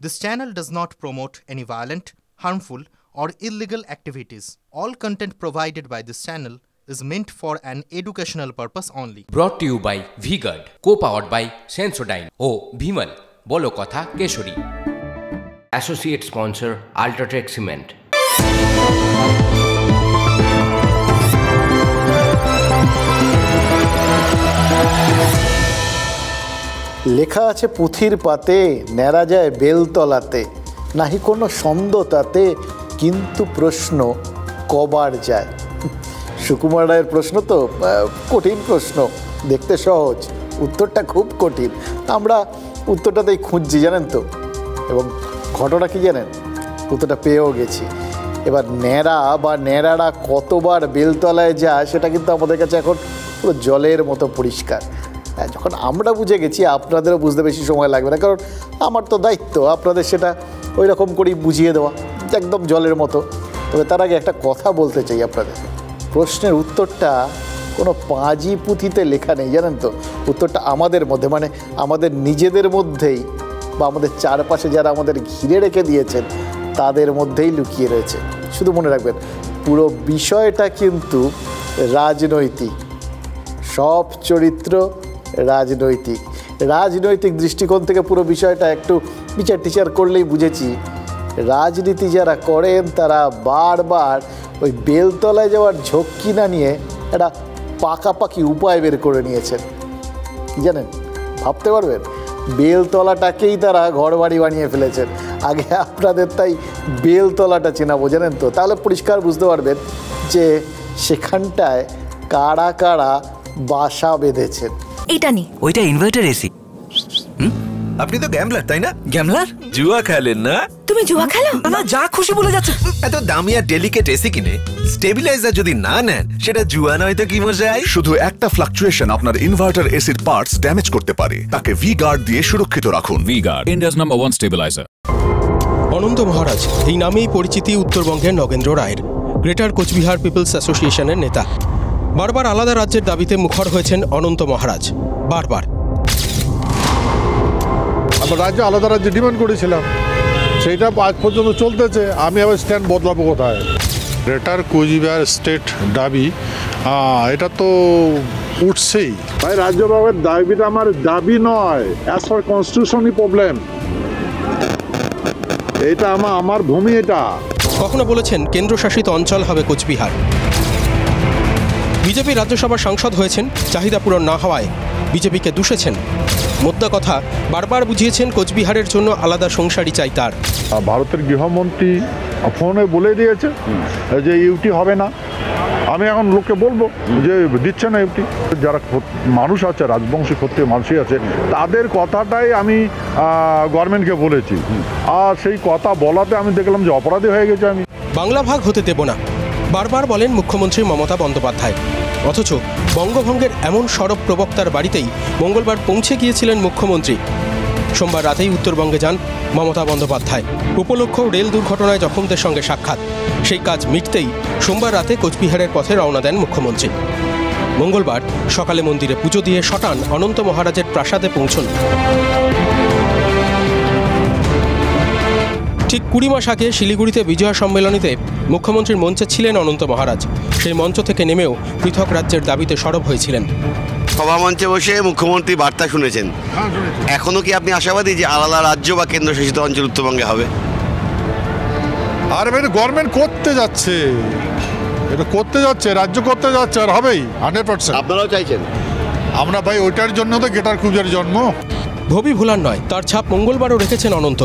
This channel does not promote any violent, harmful, or illegal activities. All content provided by this channel is meant for an educational purpose only. Brought to you by V-Guard, co-powered by Sensodyne O Bhimal, বলো কথা Keshari. Associate sponsor Ultratech Cement. লেখা আছে পুঁথির পাতে, নেড়া যায় বেলতলাতে, নাহি কোনো ছন্দ তাতে, কিন্তু প্রশ্ন কবার যায়। সুকুমার রায়ের প্রশ্ন তো কঠিন প্রশ্ন, দেখতে সহজ, উত্তরটা খুব কঠিন। আমরা উত্তরটাতেই খুঁজছি, জানেন তো। এবং ঘটনা কি জানেন, উত্তরটা পেয়েও গেছি। এবার ন্যাড়া বা ন্যাড়ারা কতবার বেলতলায় যায় সেটা কিন্তু আমাদের কাছে এখন পুরো জলের মতো পরিষ্কার। যখন আমরা বুঝে গেছি, আপনাদেরও বুঝতে বেশি সময় লাগবে না, কারণ আমার তো দায়িত্ব আপনাদের সেটা ওই রকম করেই বুঝিয়ে দেওয়া, একদম জলের মতো। তবে তার আগে একটা কথা বলতে চাই আপনাদের। প্রশ্নের উত্তরটা কোনো পাঁজি পুঁথিতে লেখা নেই, জানেন তো। উত্তরটা আমাদের মধ্যে, মানে আমাদের নিজেদের মধ্যেই, বা আমাদের চারপাশে যারা আমাদের ঘিরে রেখে দিয়েছেন তাদের মধ্যেই লুকিয়ে রয়েছে। শুধু মনে রাখবেন, পুরো বিষয়টা কিন্তু রাজনৈতিক, সব চরিত্র রাজনৈতিক। রাজনৈতিক দৃষ্টিকোণ থেকে পুরো বিষয়টা একটু বিচার টিচার করলেই বুঝেছি, রাজনীতি যারা করেন তারা বারবার ওই বেলতলায় যাওয়ার ঝক্কি না নিয়ে একটা পাকাপাকি উপায় বের করে নিয়েছেন। কি জানেন, ভাবতে পারবেন? বেলতলাটাকেই তারা ঘরবাড়ি বানিয়ে ফেলেছেন। আগে আপনাদের তাই বেলতলাটা চেনাবো, জানেন তো। তাহলে পরিষ্কার বুঝতে পারবেন যে সেখানটায় কারা কারা বাসা বেঁধেছেন। এটা নি, ওইটা ইনভার্টার এসি। আপনি তো গ্যাম্বলার, তাই না? গ্যামলার? জুয়া খেলেন না? তুমি জুয়া খেলো? না, যা খুশি বলে যাচ্ছে। এত দামি আর ডেলিকেট এসি কিনে স্টেবিলাইজার যদি না নেন, সেটা জুয়া নয় তো কি মজাই। শুধু একটা ফ্লাকচুয়েশন আপনার ইনভার্টার এসির পার্টস ড্যামেজ করতে পারে। তাকে V-Guard দিয়ে সুরক্ষিত রাখুন। V-Guard, India's #1 stabilizer. অনন্ত মহারাজ এই নামেই পরিচিতি উত্তরবঙ্গের নগেন্দ্র রায়ের। গ্রেটার কোচবিহার পিপলস অ্যাসোসিয়েশনের নেতা। বারবার আলাদা রাজ্যের দাবিতে মুখর হয়েছেন অনন্ত মহারাজ, বারবার। আমরা রাজ্য আলাদা রাজ্যে ডিমান্ড করেছিলাম, সেইটা আজ পর্যন্ত চলতেছে। আমি আবার স্ট্যান্ড বদলাবো কোথায়? গ্রেটার কোচবিহার স্টেট দাবি, এটা তো উঠছেই। ভাই, রাজ্যভাবের দাবিটা আমার দাবি নয়, অ্যাজ পার কনস্টিটিউশনই প্রবলেম। এটা আমার ভূমি। এটা কখনো বলেছেন কেন্দ্রশাসিত অঞ্চল হবে কোচবিহার। বিজেপি রাজ্যসভার সাংসদ হয়েছেন, চাহিদা পূরণ না হওয়ায় বিজেপিকে দূষেছেন। মোদ্দা কথা, বারবার বুঝিয়েছেন কোচবিহারের জন্য আলাদা সংসারই চাই তার। ভারতের গৃহমন্ত্রী ফোনে বলে দিয়েছে যে ইউটি হবে না। আমি এখন লোককে বলবো যে দিচ্ছে না ইউটি। যারা মানুষ আছে, রাজবংশী ক্ষত্রিয় মানুষই আছে, তাদের কথাটাই আমি গভর্নমেন্টকে বলেছি। আর সেই কথা বলাতে আমি দেখলাম যে অপরাধী হয়ে গেছে। আমি বাংলা ভাগ হতে দেব না, বারবার বলেন মুখ্যমন্ত্রী মমতা বন্দ্যোপাধ্যায়। অথচ বঙ্গভঙ্গের এমন সরব প্রবক্তার বাড়িতেই মঙ্গলবার পৌঁছে গিয়েছিলেন মুখ্যমন্ত্রী। সোমবার রাতেই উত্তরবঙ্গে যান মমতা বন্দ্যোপাধ্যায়। উপলক্ষ রেল দুর্ঘটনায় জখমদের সঙ্গে সাক্ষাৎ। সেই কাজ মিটতেই সোমবার রাতে কোচবিহারের পথে রওনা দেন মুখ্যমন্ত্রী। মঙ্গলবার সকালে মন্দিরে পুজো দিয়ে শটান অনন্ত মহারাজের প্রাসাদে পৌঁছন। ঠিক 20 মাস আগে শিলিগুড়িতে বিজয়া সম্মেলনীতে মুখ্যমন্ত্রীর মঞ্চে ছিলেন অনন্ত মহারাজ। সেই মঞ্চ থেকে নেমেও পৃথক রাজ্যের দাবিতে সরব হয়েছিলেন। সভামঞ্চে বসে মুখ্যমন্ত্রী বার্তা শুনেছেন। এখনো কি আপনি আশাবাদী যে আলাদা রাজ্য বা কেন্দ্রশাসিত অঞ্চল উত্তরবঙ্গে হবে? আর এটা গভর্নমেন্ট করতে যাচ্ছে, এটা করতে যাচ্ছে, রাজ্য করতে যাচ্ছে, আর হবেই 100%। আপনারাও চাইছেন? আমরা ভাই ওইটার জন্য তো গ্রেটার কোচবিহারের জন্ম। ভবি ভোলার নয়, তার ছাপ মঙ্গলবারও রেখেছেন অনন্ত।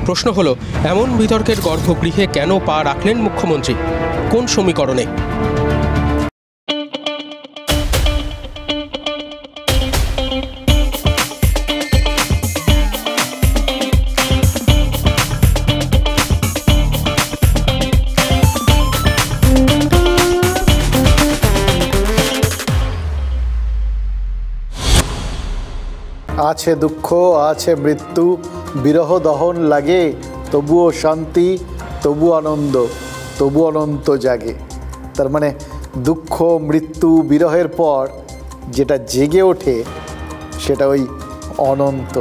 প্রশ্ন হলো, এমন বিতর্কের গর্ভগৃহে কেন পা রাখলেন মুখ্যমন্ত্রী? কোন সমীকরণে? আছে দুঃখ, আছে মৃত্যু, বিরহ দহন লাগে, তবুও শান্তি, তবু আনন্দ, তবু অনন্ত জাগে। তার মানে দুঃখ, মৃত্যু, বিরহের পর যেটা জেগে ওঠে সেটা ওই অনন্ত।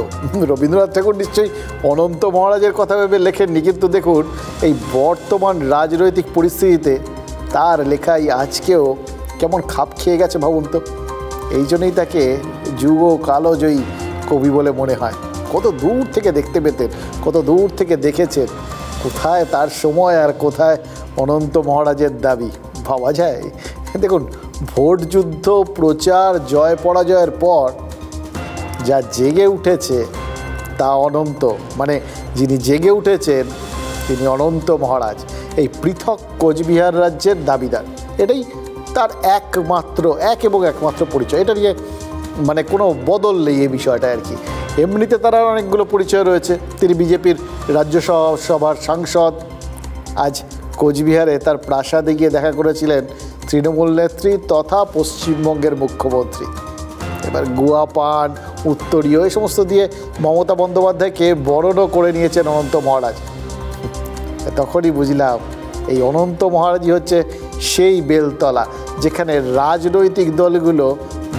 রবীন্দ্রনাথ ঠাকুর নিশ্চয়ই অনন্ত মহারাজের কথা ভেবে লেখেননি, কিন্তু দেখুন এই বর্তমান রাজনৈতিক পরিস্থিতিতে তার লেখাই আজকেও কেমন খাপ খেয়ে গেছে ভাবুন তো। এই জন্যই তাকে যুগ কালজয়ী কবি বলে মনে হয়। কত দূর থেকে দেখতে পেতেন, কত দূর থেকে দেখেছেন, কোথায় তার সময় আর কোথায় অনন্ত মহারাজের দাবি, ভাবা যায়? দেখুন, ভোট যুদ্ধ, প্রচার, জয় পরাজয়ের পর যা জেগে উঠেছে তা অনন্ত, মানে যিনি জেগে উঠেছেন তিনি অনন্ত মহারাজ, এই পৃথক কোচবিহার রাজ্যের দাবিদার। এটাই তার এক এবং একমাত্র পরিচয়। এটা নিয়ে মানে কোনো বদল নেই এই বিষয়টা আর কি। এমনিতে তার অনেকগুলো পরিচয় রয়েছে। তিনি বিজেপির রাজ্যসভার সাংসদ। আজ কোচবিহারে তার প্রাসাদে গিয়ে দেখা করেছিলেন তৃণমূল নেত্রী তথা পশ্চিমবঙ্গের মুখ্যমন্ত্রী। এবার গুয়া পান, উত্তরীয় এই সমস্ত দিয়ে মমতা বন্দ্যোপাধ্যায়কে বরণও করে নিয়েছেন অনন্ত মহারাজ। তখনই বুঝলাম এই অনন্ত মহারাজই হচ্ছে সেই বেলতলা যেখানে রাজনৈতিক দলগুলো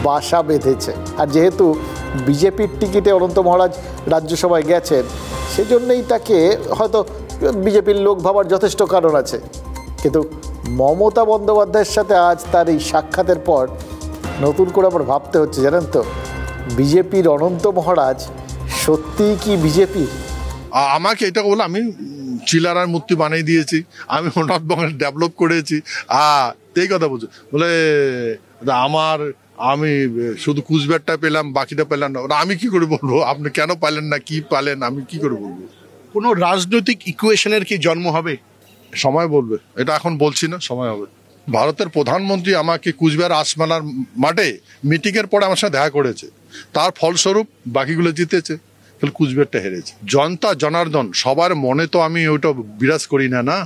বাসা বেঁধেছে। আর যেহেতু বিজেপির টিকিটে অনন্ত মহারাজ রাজ্যসভায় গেছেন, সেজন্যই তাকে হয়তো বিজেপির লোক ভাবার যথেষ্ট কারণ আছে। কিন্তু মমতা বন্দ্যোপাধ্যায়ের সাথে আজ তার এই সাক্ষাতের পর নতুন করে আবার ভাবতে হচ্ছে, জানেন তো, বিজেপির অনন্ত মহারাজ সত্যিই কি বিজেপির? আমাকে এটা বলে আমি চিলারার মূর্তি বানিয়ে দিয়েছি, আমি নর্থবেঙ্গল ডেভেলপ করেছি, এই কথা বলছো বলে আমি শুধু কুচবিহারটা পেলাম, বাকিটা পেলাম না। আমি কি করে বলবো আপনি কেন পাইলেন না, কি পালেন, আমি কি করে বলবো? কোনো রাজনৈতিক ইকুয়েশনের কি জন্ম হবে? সময় বলবে, এটা এখন বলছি না, সময় হবে। ভারতের প্রধানমন্ত্রী আমাকে কুচবিহার আসমানার মাঠে মিটিংয়ের পরে আমার সাথে দেখা করেছে, তার ফলস্বরূপ বাকিগুলো জিতেছে, তাহলে কুচবিহারটা হেরেছে। জনতা জনার্দন সবার মনে তো আমি ওইটা বিরাজ করি না।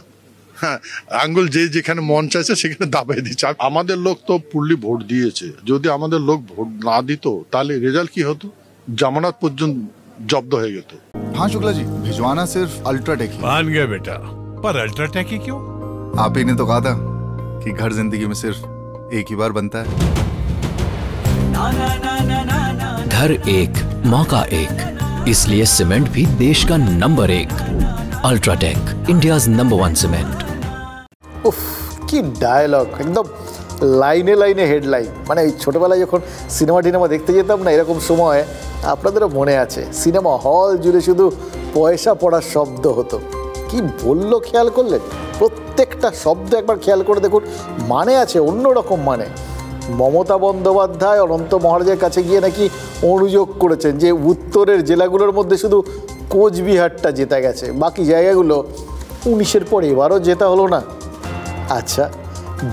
হ্যাঁ, আঙ্গুল যেখানে মন চাইছে সেখানে দাবাই দিচ্ছে। আমাদের লোক তো পুরলি ভোট দিয়েছে, যদি আমাদের লোক ভোট না দিত তাহলে রেজাল্ট কি হতো? জামানত পর্যন্ত জব্দ হয়ে যেত। हाँ शुक्ला जी, भिजवाना सिर्फ अल्ट्राटेक ही। मान गया बेटा, पर अल्ट्राटेक ही क्यों? आप ही ने तो कहा था कि घर जिंदगी में सिर्फ एक ही बार बनता है। घर एक, मौका एक, इसलिए सीमेंट भी देश का number 1। UltraTech, India's number 1 cement. উফ, কি ডায়লগ! একদম লাইনে লাইনে হেডলাইন। মানে এই ছোটোবেলায় যখন সিনেমা দেখতে যেতাম না, এরকম সময় আপনাদেরও মনে আছে সিনেমা হল জুড়ে শুধু পয়সা পড়ার শব্দ হতো। কি বললো খেয়াল করলেন? প্রত্যেকটা শব্দ একবার খেয়াল করে দেখুন, মানে আছে অন্যরকম মানে। মমতা বন্দ্যোপাধ্যায় অনন্ত মহারাজের কাছে গিয়ে নাকি অনুযোগ করেছেন যে উত্তরের জেলাগুলোর মধ্যে শুধু কোচবিহারটা জেতা গেছে, বাকি জায়গাগুলো 19-এর পর এবারও জেতা হলো না। আচ্ছা,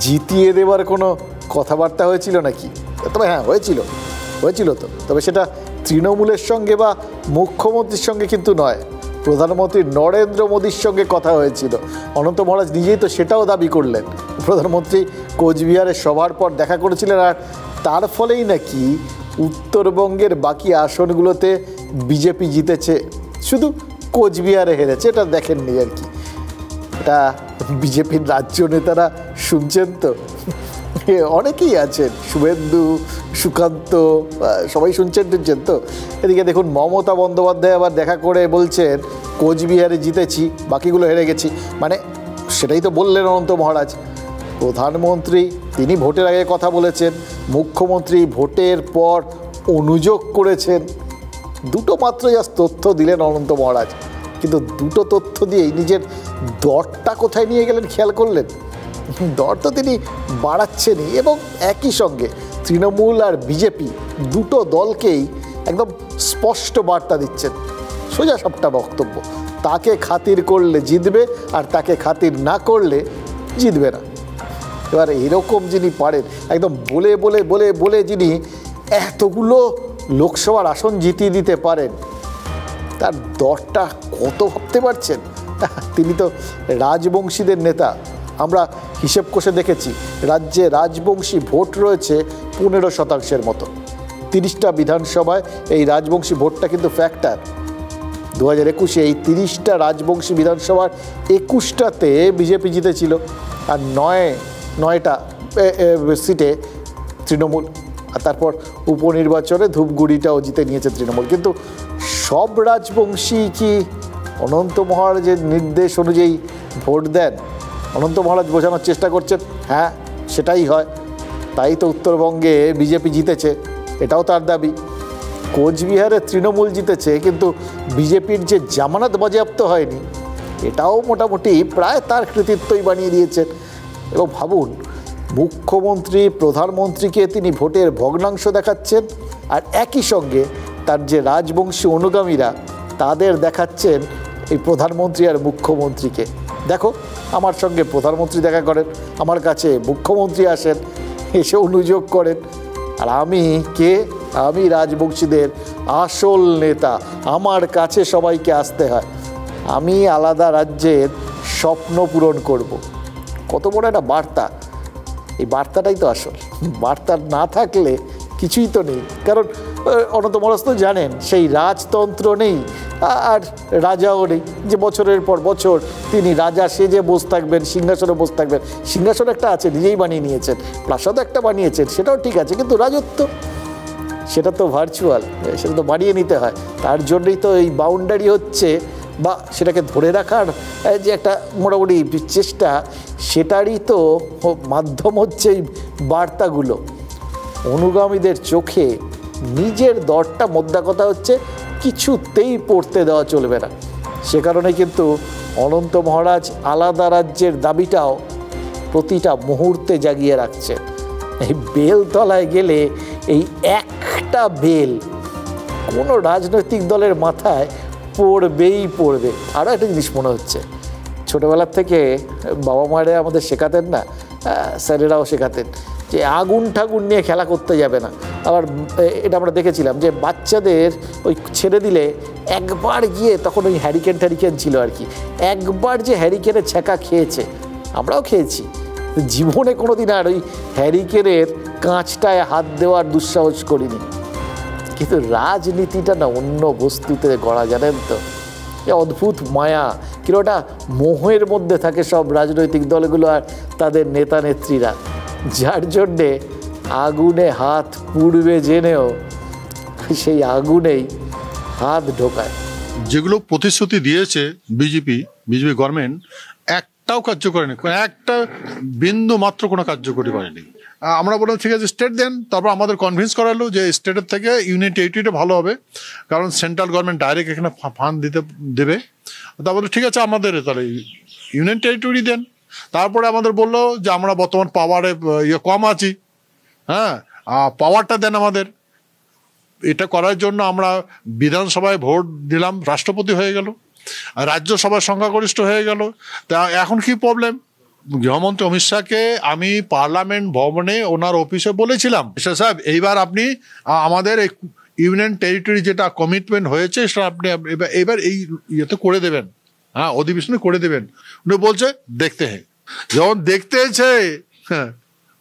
জিতিয়ে দেবার কোনো কথাবার্তা হয়েছিল নাকি? তবে হ্যাঁ, হয়েছিল তো, তবে সেটা তৃণমূলের সঙ্গে বা মুখ্যমন্ত্রীর সঙ্গে কিন্তু নয়, প্রধানমন্ত্রী নরেন্দ্র মোদীর সঙ্গে কথা হয়েছিল। অনন্ত মহারাজ নিজেই তো সেটাও দাবি করলেন। প্রধানমন্ত্রী কোচবিহারের সভার পর দেখা করেছিলেন, আর তার ফলেই নাকি উত্তরবঙ্গের বাকি আসনগুলোতে বিজেপি জিতেছে, শুধু কোচবিহারে হেরেছে। এটা দেখেননি আর কি। এটা বিজেপির রাজ্য নেতারা শুনছেন তো, অনেকেই আছেন, শুভেন্দু, সুকান্ত, সবাই শুনছেন তো। এদিকে দেখুন, মমতা বন্দ্যোপাধ্যায় আবার দেখা করে বলছেন কোচবিহারে জিতেছি, বাকিগুলো হেরে গেছি। মানে সেটাই তো বললেন অনন্ত মহারাজ। প্রধানমন্ত্রী তিনি ভোটের আগে কথা বলেছেন, মুখ্যমন্ত্রী ভোটের পর অনুযোগ করেছেন। দুটো মাত্র যা তথ্য দিলেন অনন্ত মহারাজ, কিন্তু দুটো তথ্য দিয়েই নিজের দরটা কোথায় নিয়ে গেলেন খেয়াল করলেন? দর তো তিনি বাড়াচ্ছেনই, এবং একই সঙ্গে তৃণমূল আর বিজেপি দুটো দলকেই একদম স্পষ্ট বার্তা দিচ্ছেন। সোজা সবটা বক্তব্য, তাকে খাতির করলে জিতবে, আর তাকে খাতির না করলে জিতবে না। এবার এরকম যিনি পারেন একদম বলে বলে বলে বলে যিনি এতগুলো লোকসভার আসন জিতিয়ে দিতে পারেন, তার দরটা কত ভাবতে পারছেন? তিনি তো রাজবংশীদের নেতা। আমরা হিসেব কষে দেখেছি, রাজ্যে রাজবংশী ভোট রয়েছে 15% মতো। 30টা বিধানসভায় এই রাজবংশী ভোটটা কিন্তু ফ্যাক্টর। 2021-এ এই 30টা রাজবংশী বিধানসভার 21টাতে বিজেপি জিতেছিল, আর 9টা সিটে তৃণমূল। আর তারপর উপনির্বাচনে ধূপগুড়িটাও জিতে নিয়েছে তৃণমূল। কিন্তু সব রাজবংশী কি অনন্ত মহারাজের নির্দেশ অনুযায়ী ভোট দেন? অনন্ত মহারাজ বোঝানোর চেষ্টা করছেন হ্যাঁ সেটাই হয়, তাই তো উত্তরবঙ্গে বিজেপি জিতেছে, এটাও তার দাবি। কোচবিহারে তৃণমূল জিতেছে, কিন্তু বিজেপির যে জামানত বাজেয়াপ্ত হয়নি এটাও মোটামুটি প্রায় তার কৃতিত্বই বানিয়ে দিয়েছেন। এবং ভাবুন, মুখ্যমন্ত্রী প্রধানমন্ত্রীকে তিনি ভোটের ভগ্নাংশ দেখাচ্ছেন, আর একই সঙ্গে তার যে রাজবংশী অনুগামীরা তাদের দেখাচ্ছেন এই প্রধানমন্ত্রী আর মুখ্যমন্ত্রীকে। দেখো, আমার সঙ্গে প্রধানমন্ত্রী দেখা করেন, আমার কাছে মুখ্যমন্ত্রী আসেন, এসে অনুযোগ করেন, আর আমি কে? আমি রাজবংশীদের আসল নেতা, আমার কাছে সবাইকে আসতে হয়, আমি আলাদা রাজ্যের স্বপ্ন পূরণ করব। কত বড় একটা বার্তা! এই বার্তাটাই তো আসল। বার্তা না থাকলে কিছুই তো নেই। কারণ অনন্ত মহারাজ তো জানেন সেই রাজতন্ত্র নেই আর রাজাও নেই যে বছরের পর বছর তিনি রাজা সেজে বসে থাকবেন, সিংহাসনে বসে থাকবেন। সিংহাসন একটা আছে, নিজেই বানিয়ে নিয়েছেন, প্রাসাদ একটা বানিয়েছেন, সেটাও ঠিক আছে, কিন্তু রাজত্ব সেটা তো ভার্চুয়াল, সেটা তো বানিয়ে নিতে হয়। তার জন্যই তো এই বাউন্ডারি হচ্ছে, বা সেটাকে ধরে রাখার যে একটা মোটামুটি চেষ্টা, সেটারই তো মাধ্যম হচ্ছে এই বার্তাগুলো। অনুগামীদের চোখে নিজের দরটা, মোদ্দা কথা হচ্ছে কিছুতেই পড়তে দেওয়া চলবে না। সে কারণে কিন্তু অনন্ত মহারাজ আলাদা রাজ্যের দাবিটাও প্রতিটা মুহূর্তে জাগিয়ে রাখছে। এই বেলতলায় গেলে এই একটা বেল কোনো রাজনৈতিক দলের মাথায় পড়বেই পড়বে। আরও একটা জিনিস মনে হচ্ছে, ছোটোবেলার থেকে বাবা মায়েরা আমাদের শেখাতেন না, স্যারেরাও শেখাতেন যে আগুন ঠাগুন নিয়ে খেলা করতে যাবে না। আবার এটা আমরা দেখেছিলাম যে বাচ্চাদের ওই ছেড়ে দিলে একবার গিয়ে, তখন ওই হ্যারিকেন ছিল আর কি, একবার যে হ্যারিকেনের ছ্যাঁকা খেয়েছে, আমরাও খেয়েছি, জীবনে কোনো দিন আর ওই হ্যারিকেনের কাঁচটায় হাত দেওয়ার দুঃসাহস করিনি। কিন্তু রাজনীতিটা না অন্য বস্তুতে গড়া, জানেন তো, অদ্ভুত মায়া, কিন্তু ওটা মোহের মধ্যে থাকে সব রাজনৈতিক দলগুলো আর তাদের নেতা নেত্রীরা, যার জন্যে আগুনে হাত পুড়বে জেনেও সেই আগুনেই হাত ঢোকায়। যেগুলো প্রতিশ্রুতি দিয়েছে বিজেপি গভর্নমেন্ট, একটাও কার্য করেনি, একটা বিন্দু মাত্র কোনো কার্যকরী করেনি। আমরা বললাম ঠিক আছে স্টেট দেন, তারপর আমাদের কনভিন্স করালো যে স্টেটের থেকে ইউনিয়ন টেরিটরিটা ভালো হবে, কারণ সেন্ট্রাল গভর্নমেন্ট ডাইরেক্ট এখানে ফান্ড দেবে। তারপরে ঠিক আছে আমাদের তাহলে ইউনিয়ন টেরিটরি দেন। তারপরে আমাদের বললো যে আমরা বর্তমান পাওয়ারে কম আছি, হ্যাঁ পাওয়ারটা দেন আমাদের। এটা করার জন্য আমরা বিধানসভায় ভোট দিলাম, রাষ্ট্রপতি হয়ে গেল, রাজ্যসভার সংখ্যাগরিষ্ঠ হয়ে গেল। তা এখন কি প্রবলেম? গৃহমন্ত্রী অমিত শাহকে আমি পার্লামেন্ট ভবনে ওনার অফিসে বলেছিলাম, সাহেব এইবার আপনি আমাদের ইউনিয়ন টেরিটরি যেটা কমিটমেন্ট হয়েছে সেটা আপনি এবার এই ইয়েতে করে দেবেন, হ্যাঁ অধিবেশনে করে দেবেন। উনি বলছে দেখতে হ্যাঁ, যখন দেখতে হয়েছে হ্যাঁ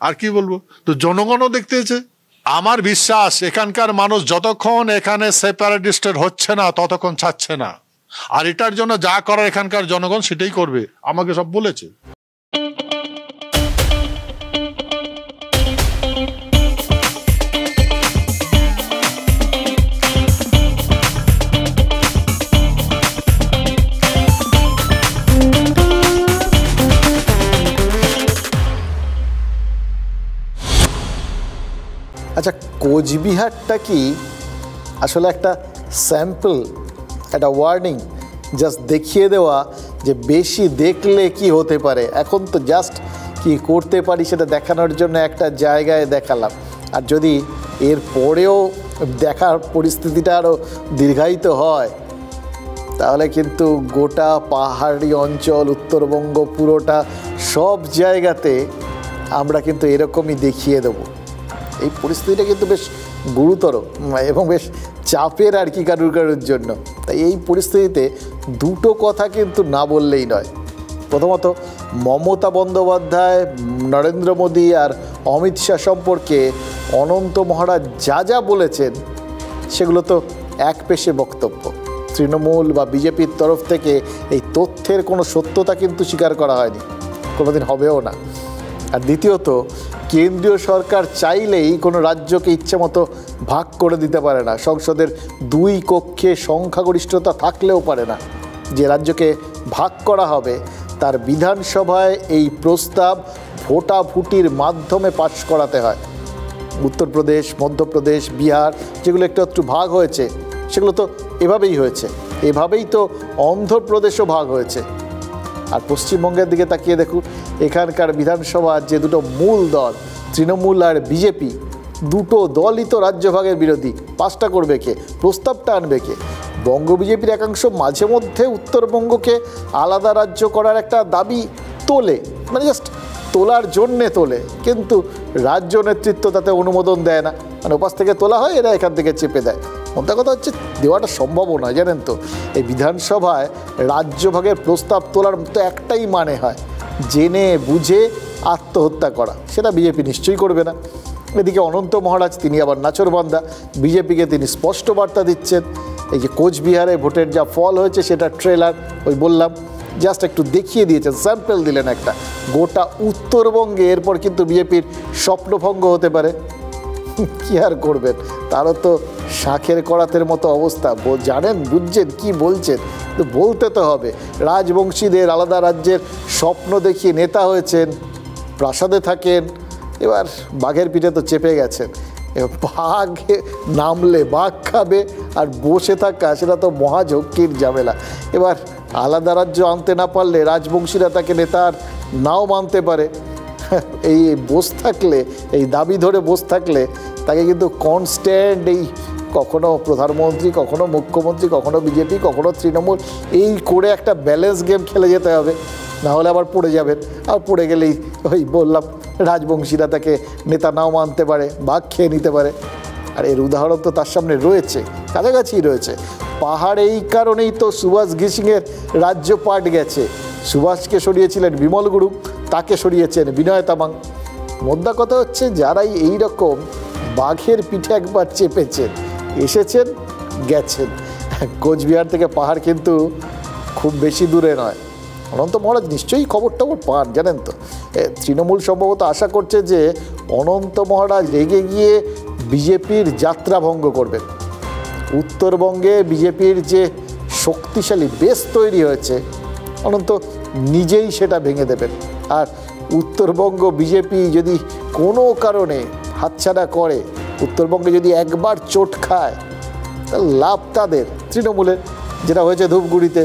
আর কি বলবো, তো জনগণও দেখতে হয়েছে। আমার বিশ্বাস এখানকার মানুষ যতক্ষণ এখানে সেপারেটিস্টের হচ্ছে না ততক্ষণ ছাড়ছে না, আর এটার জন্য যা করার এখানকার জনগণ সেটাই করবে, আমাকে সব বলেছে। আচ্ছা, কোচবিহারটা কি আসলে একটা স্যাম্পল, একটা ওয়ার্নিং, জাস্ট দেখিয়ে দেওয়া যে বেশি দেখলে কি হতে পারে? এখন তো জাস্ট কি করতে পারি সেটা দেখানোর জন্য একটা জায়গায় দেখালাম, আর যদি এর পরেও দেখার পরিস্থিতিটা আরও দীর্ঘায়িত হয় তাহলে কিন্তু গোটা পাহাড়ি অঞ্চল, উত্তরবঙ্গ পুরোটা, সব জায়গাতে আমরা কিন্তু এরকমই দেখিয়ে দেবো। এই পরিস্থিতিটা কিন্তু বেশ গুরুতর এবং বেশ চাপের আর কি কারুর জন্য। তাই এই পরিস্থিতিতে দুটো কথা কিন্তু না বললেই নয়। প্রথমত, মমতা বন্দ্যোপাধ্যায়, নরেন্দ্র মোদী আর অমিত শাহ সম্পর্কে অনন্ত মহারাজ যা বলেছেন সেগুলো তো একপেশে বক্তব্য। তৃণমূল বা বিজেপির তরফ থেকে এই তথ্যের কোনো সত্যতা কিন্তু স্বীকার করা হয়নি, কোনোদিন হবেও না। আর দ্বিতীয়ত, কেন্দ্রীয় সরকার চাইলেই কোনো রাজ্যকে ইচ্ছে মতো ভাগ করে দিতে পারে না। সংসদের 2 কক্ষে সংখ্যাগরিষ্ঠতা থাকলেও পারে না। যে রাজ্যকে ভাগ করা হবে তার বিধানসভায় এই প্রস্তাব ভোটাভুটির মাধ্যমে পাশ করাতে হয়। উত্তরপ্রদেশ, মধ্যপ্রদেশ, বিহার যেগুলো একটু ভাগ হয়েছে সেগুলো তো এভাবেই হয়েছে। এভাবেই তো অন্ধ্রপ্রদেশও ভাগ হয়েছে। আর পশ্চিমবঙ্গের দিকে তাকিয়ে দেখুন, এখানকার বিধানসভার যে দুটো মূল দল তৃণমূল আর বিজেপি, দুটো দলই তো রাজ্যভাগের বিরোধী। পাশটা করবে কে? প্রস্তাবটা আনবে কে? বঙ্গ বিজেপির একাংশ মাঝে মধ্যে উত্তরবঙ্গকে আলাদা রাজ্য করার একটা দাবি তোলে, মানে জাস্ট তোলার জন্যে তোলে, কিন্তু রাজ্য নেতৃত্ব তাতে অনুমোদন দেয় না। মানে ওপাশ থেকে তোলা হয়, এরা এখান থেকে চেপে দেয়। মোদ্দা কথা হচ্ছে দেওয়াটা সম্ভবও নয়, জানেন তো। এই বিধানসভায় রাজ্যভাগের প্রস্তাব তোলার মতো একটাই মানে হয়, জেনে বুঝে আত্মহত্যা করা। সেটা বিজেপি নিশ্চয়ই করবে না। এদিকে অনন্ত মহারাজ, তিনি আবার নাচরবান্দা। বিজেপিকে তিনি স্পষ্ট বার্তা দিচ্ছেন। এই যে কোচবিহারে ভোটের যা ফল হয়েছে সেটা ট্রেলার, ওই বললাম, জাস্ট একটু দেখিয়ে দিয়েছেন, স্যাম্পল দিলেন একটা। গোটা উত্তরবঙ্গে এরপর কিন্তু বিজেপির স্বপ্নভঙ্গ হতে পারে। কী আর করবেন, তারও তো শাঁখের করাতের মতো অবস্থা। জানেন, বুঝছেন কি বলছেন, তো বলতে তো হবে। রাজবংশীদের আলাদা রাজ্যের স্বপ্ন দেখিয়ে নেতা হয়েছেন, প্রাসাদে থাকেন, এবার বাঘের পিঠে তো চেপে গেছেন। বাঘ নামলে বাঘ খাবে, আর বসে থাকা সেটা তো মহাঝক্কির ঝামেলা। এবার আলাদা রাজ্য আনতে না পারলে রাজবংশীরা তাকে নেতার নাও মানতে পারে। এই বসে থাকলে, এই দাবি ধরে বসে থাকলে তাকে কিন্তু কনস্ট্যান্ট এই কখনো প্রধানমন্ত্রী, কখনো মুখ্যমন্ত্রী, কখনো বিজেপি, কখনো তৃণমূল, এই করে একটা ব্যালেন্স গেম খেলে যেতে হবে, না হলে আবার পড়ে যাবেন। আর পড়ে গেলেই ওই বললাম, রাজবংশীরা তাকে নেতা নাও মানতে পারে, বাঘ খেয়ে নিতে পারে। আর এর উদাহরণ তো তার সামনে রয়েছে, কাছাকাছিই রয়েছে। পাহাড় এই কারণেই তো সুভাষ ঘিসিংয়ের রাজ্য পাট গেছে। সুভাষকে সরিয়েছিলেন বিমল গুরুং, তাকে সরিয়েছেন বিনয় তামাং। মোদ্দা কথা হচ্ছে, যারাই এই রকম বাঘের পিঠে একবার চেপেছেন, এসেছেন গেছেন। কোচবিহার থেকে পাহাড় কিন্তু খুব বেশি দূরে নয়। অনন্ত মহারাজ নিশ্চয়ই খবর পান, জানেন তো। তৃণমূল সম্ভবত আশা করছে যে অনন্ত মহারাজ রেগে গিয়ে বিজেপির যাত্রা ভঙ্গ করবেন। উত্তরবঙ্গে বিজেপির যে শক্তিশালী বেস তৈরি হয়েছে, অনন্ত নিজেই সেটা ভেঙে দেবেন। আর উত্তরবঙ্গ বিজেপি যদি কোনো কারণে হাতছাড়া করে, উত্তরবঙ্গে যদি একবার চোট খায়, তাহলে লাভ তাদের, তৃণমূলের, যেটা হয়েছে ধূপগুড়িতে।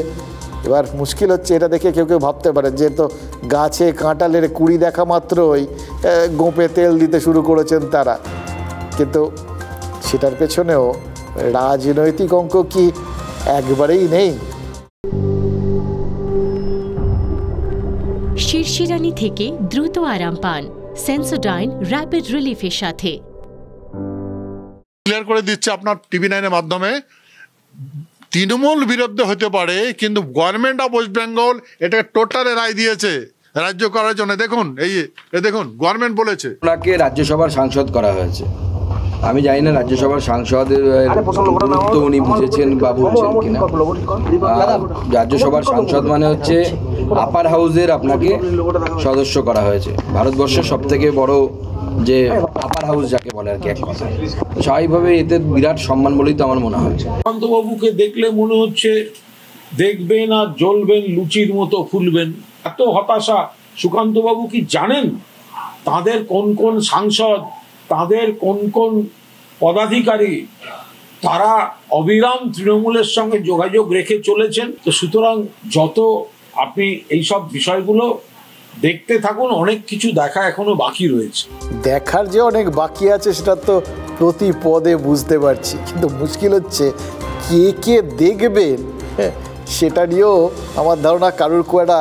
এবার মুশকিল হচ্ছে, এটা দেখে কেউ কেউ ভাবতে পারেন যে তো গাছে কাঁঠালের কুড়ি দেখা মাত্রই গোঁপে তেল দিতে শুরু করেছেন তারা, কিন্তু সেটার পেছনেও রাজনৈতিক অঙ্ক কি একবারেই নেই? শিরশিরানি থেকে দ্রুত আরাম পান সেন্সোডাইন র্যাপিড রিলিফের সাথে। ক্লিয়ার করে দিচ্ছে আপনার TV9 এর মাধ্যমে, তৃণমূল বিরুদ্ধে হতে পারে, কিন্তু গভর্নমেন্ট অফ ওয়েস্ট বেঙ্গল এটাকে টোটালে রায় দিয়েছে রাজ্য করার জন্য। দেখুন, এই দেখুন, গভর্নমেন্ট বলেছে ওনাকে রাজ্যসভার সাংসদ করা হয়েছে। আমি জানি না রাজ্যসভার সাংসদের গুরুত্ব উনি বুঝেছেন বা বুঝছেন কিনা। রাজ্যসভার সাংসদ মানে হচ্ছে আপার হাউসের আপনাকে সদস্য করা হয়েছে। ভারতবর্ষের সব থেকে বড় যে আপার হাউস যাকে বলে আর কি, এক কথা। স্বাভাবিকভাবে এতে বিরাট সম্মান বলেই তো আমার মনে হয়। সুকান্তবাবুকে দেখলে মনে হচ্ছে দেখবেন আর জ্বলবেন, লুচির মতো ফুলবেন, এত হতাশা। সুকান্তবাবু কি জানেন তাদের কোন কোন সাংসদ, তাদের কোন কোন পদাধিকারী, তারা অবিরাম তৃণমূলের সঙ্গে যোগাযোগ রেখে চলেছেন? তো সুতরাং যত আপনি এইসব বিষয়গুলো দেখতে থাকুন, অনেক কিছু দেখা এখনো বাকি রয়েছে। দেখার যে অনেক বাকি আছে সেটা তো প্রতি পদে বুঝতে পারছি, কিন্তু মুশকিল হচ্ছে কে কে দেখবেন সেটা নিয়েও আমার ধারণা কারুর কোয়াটা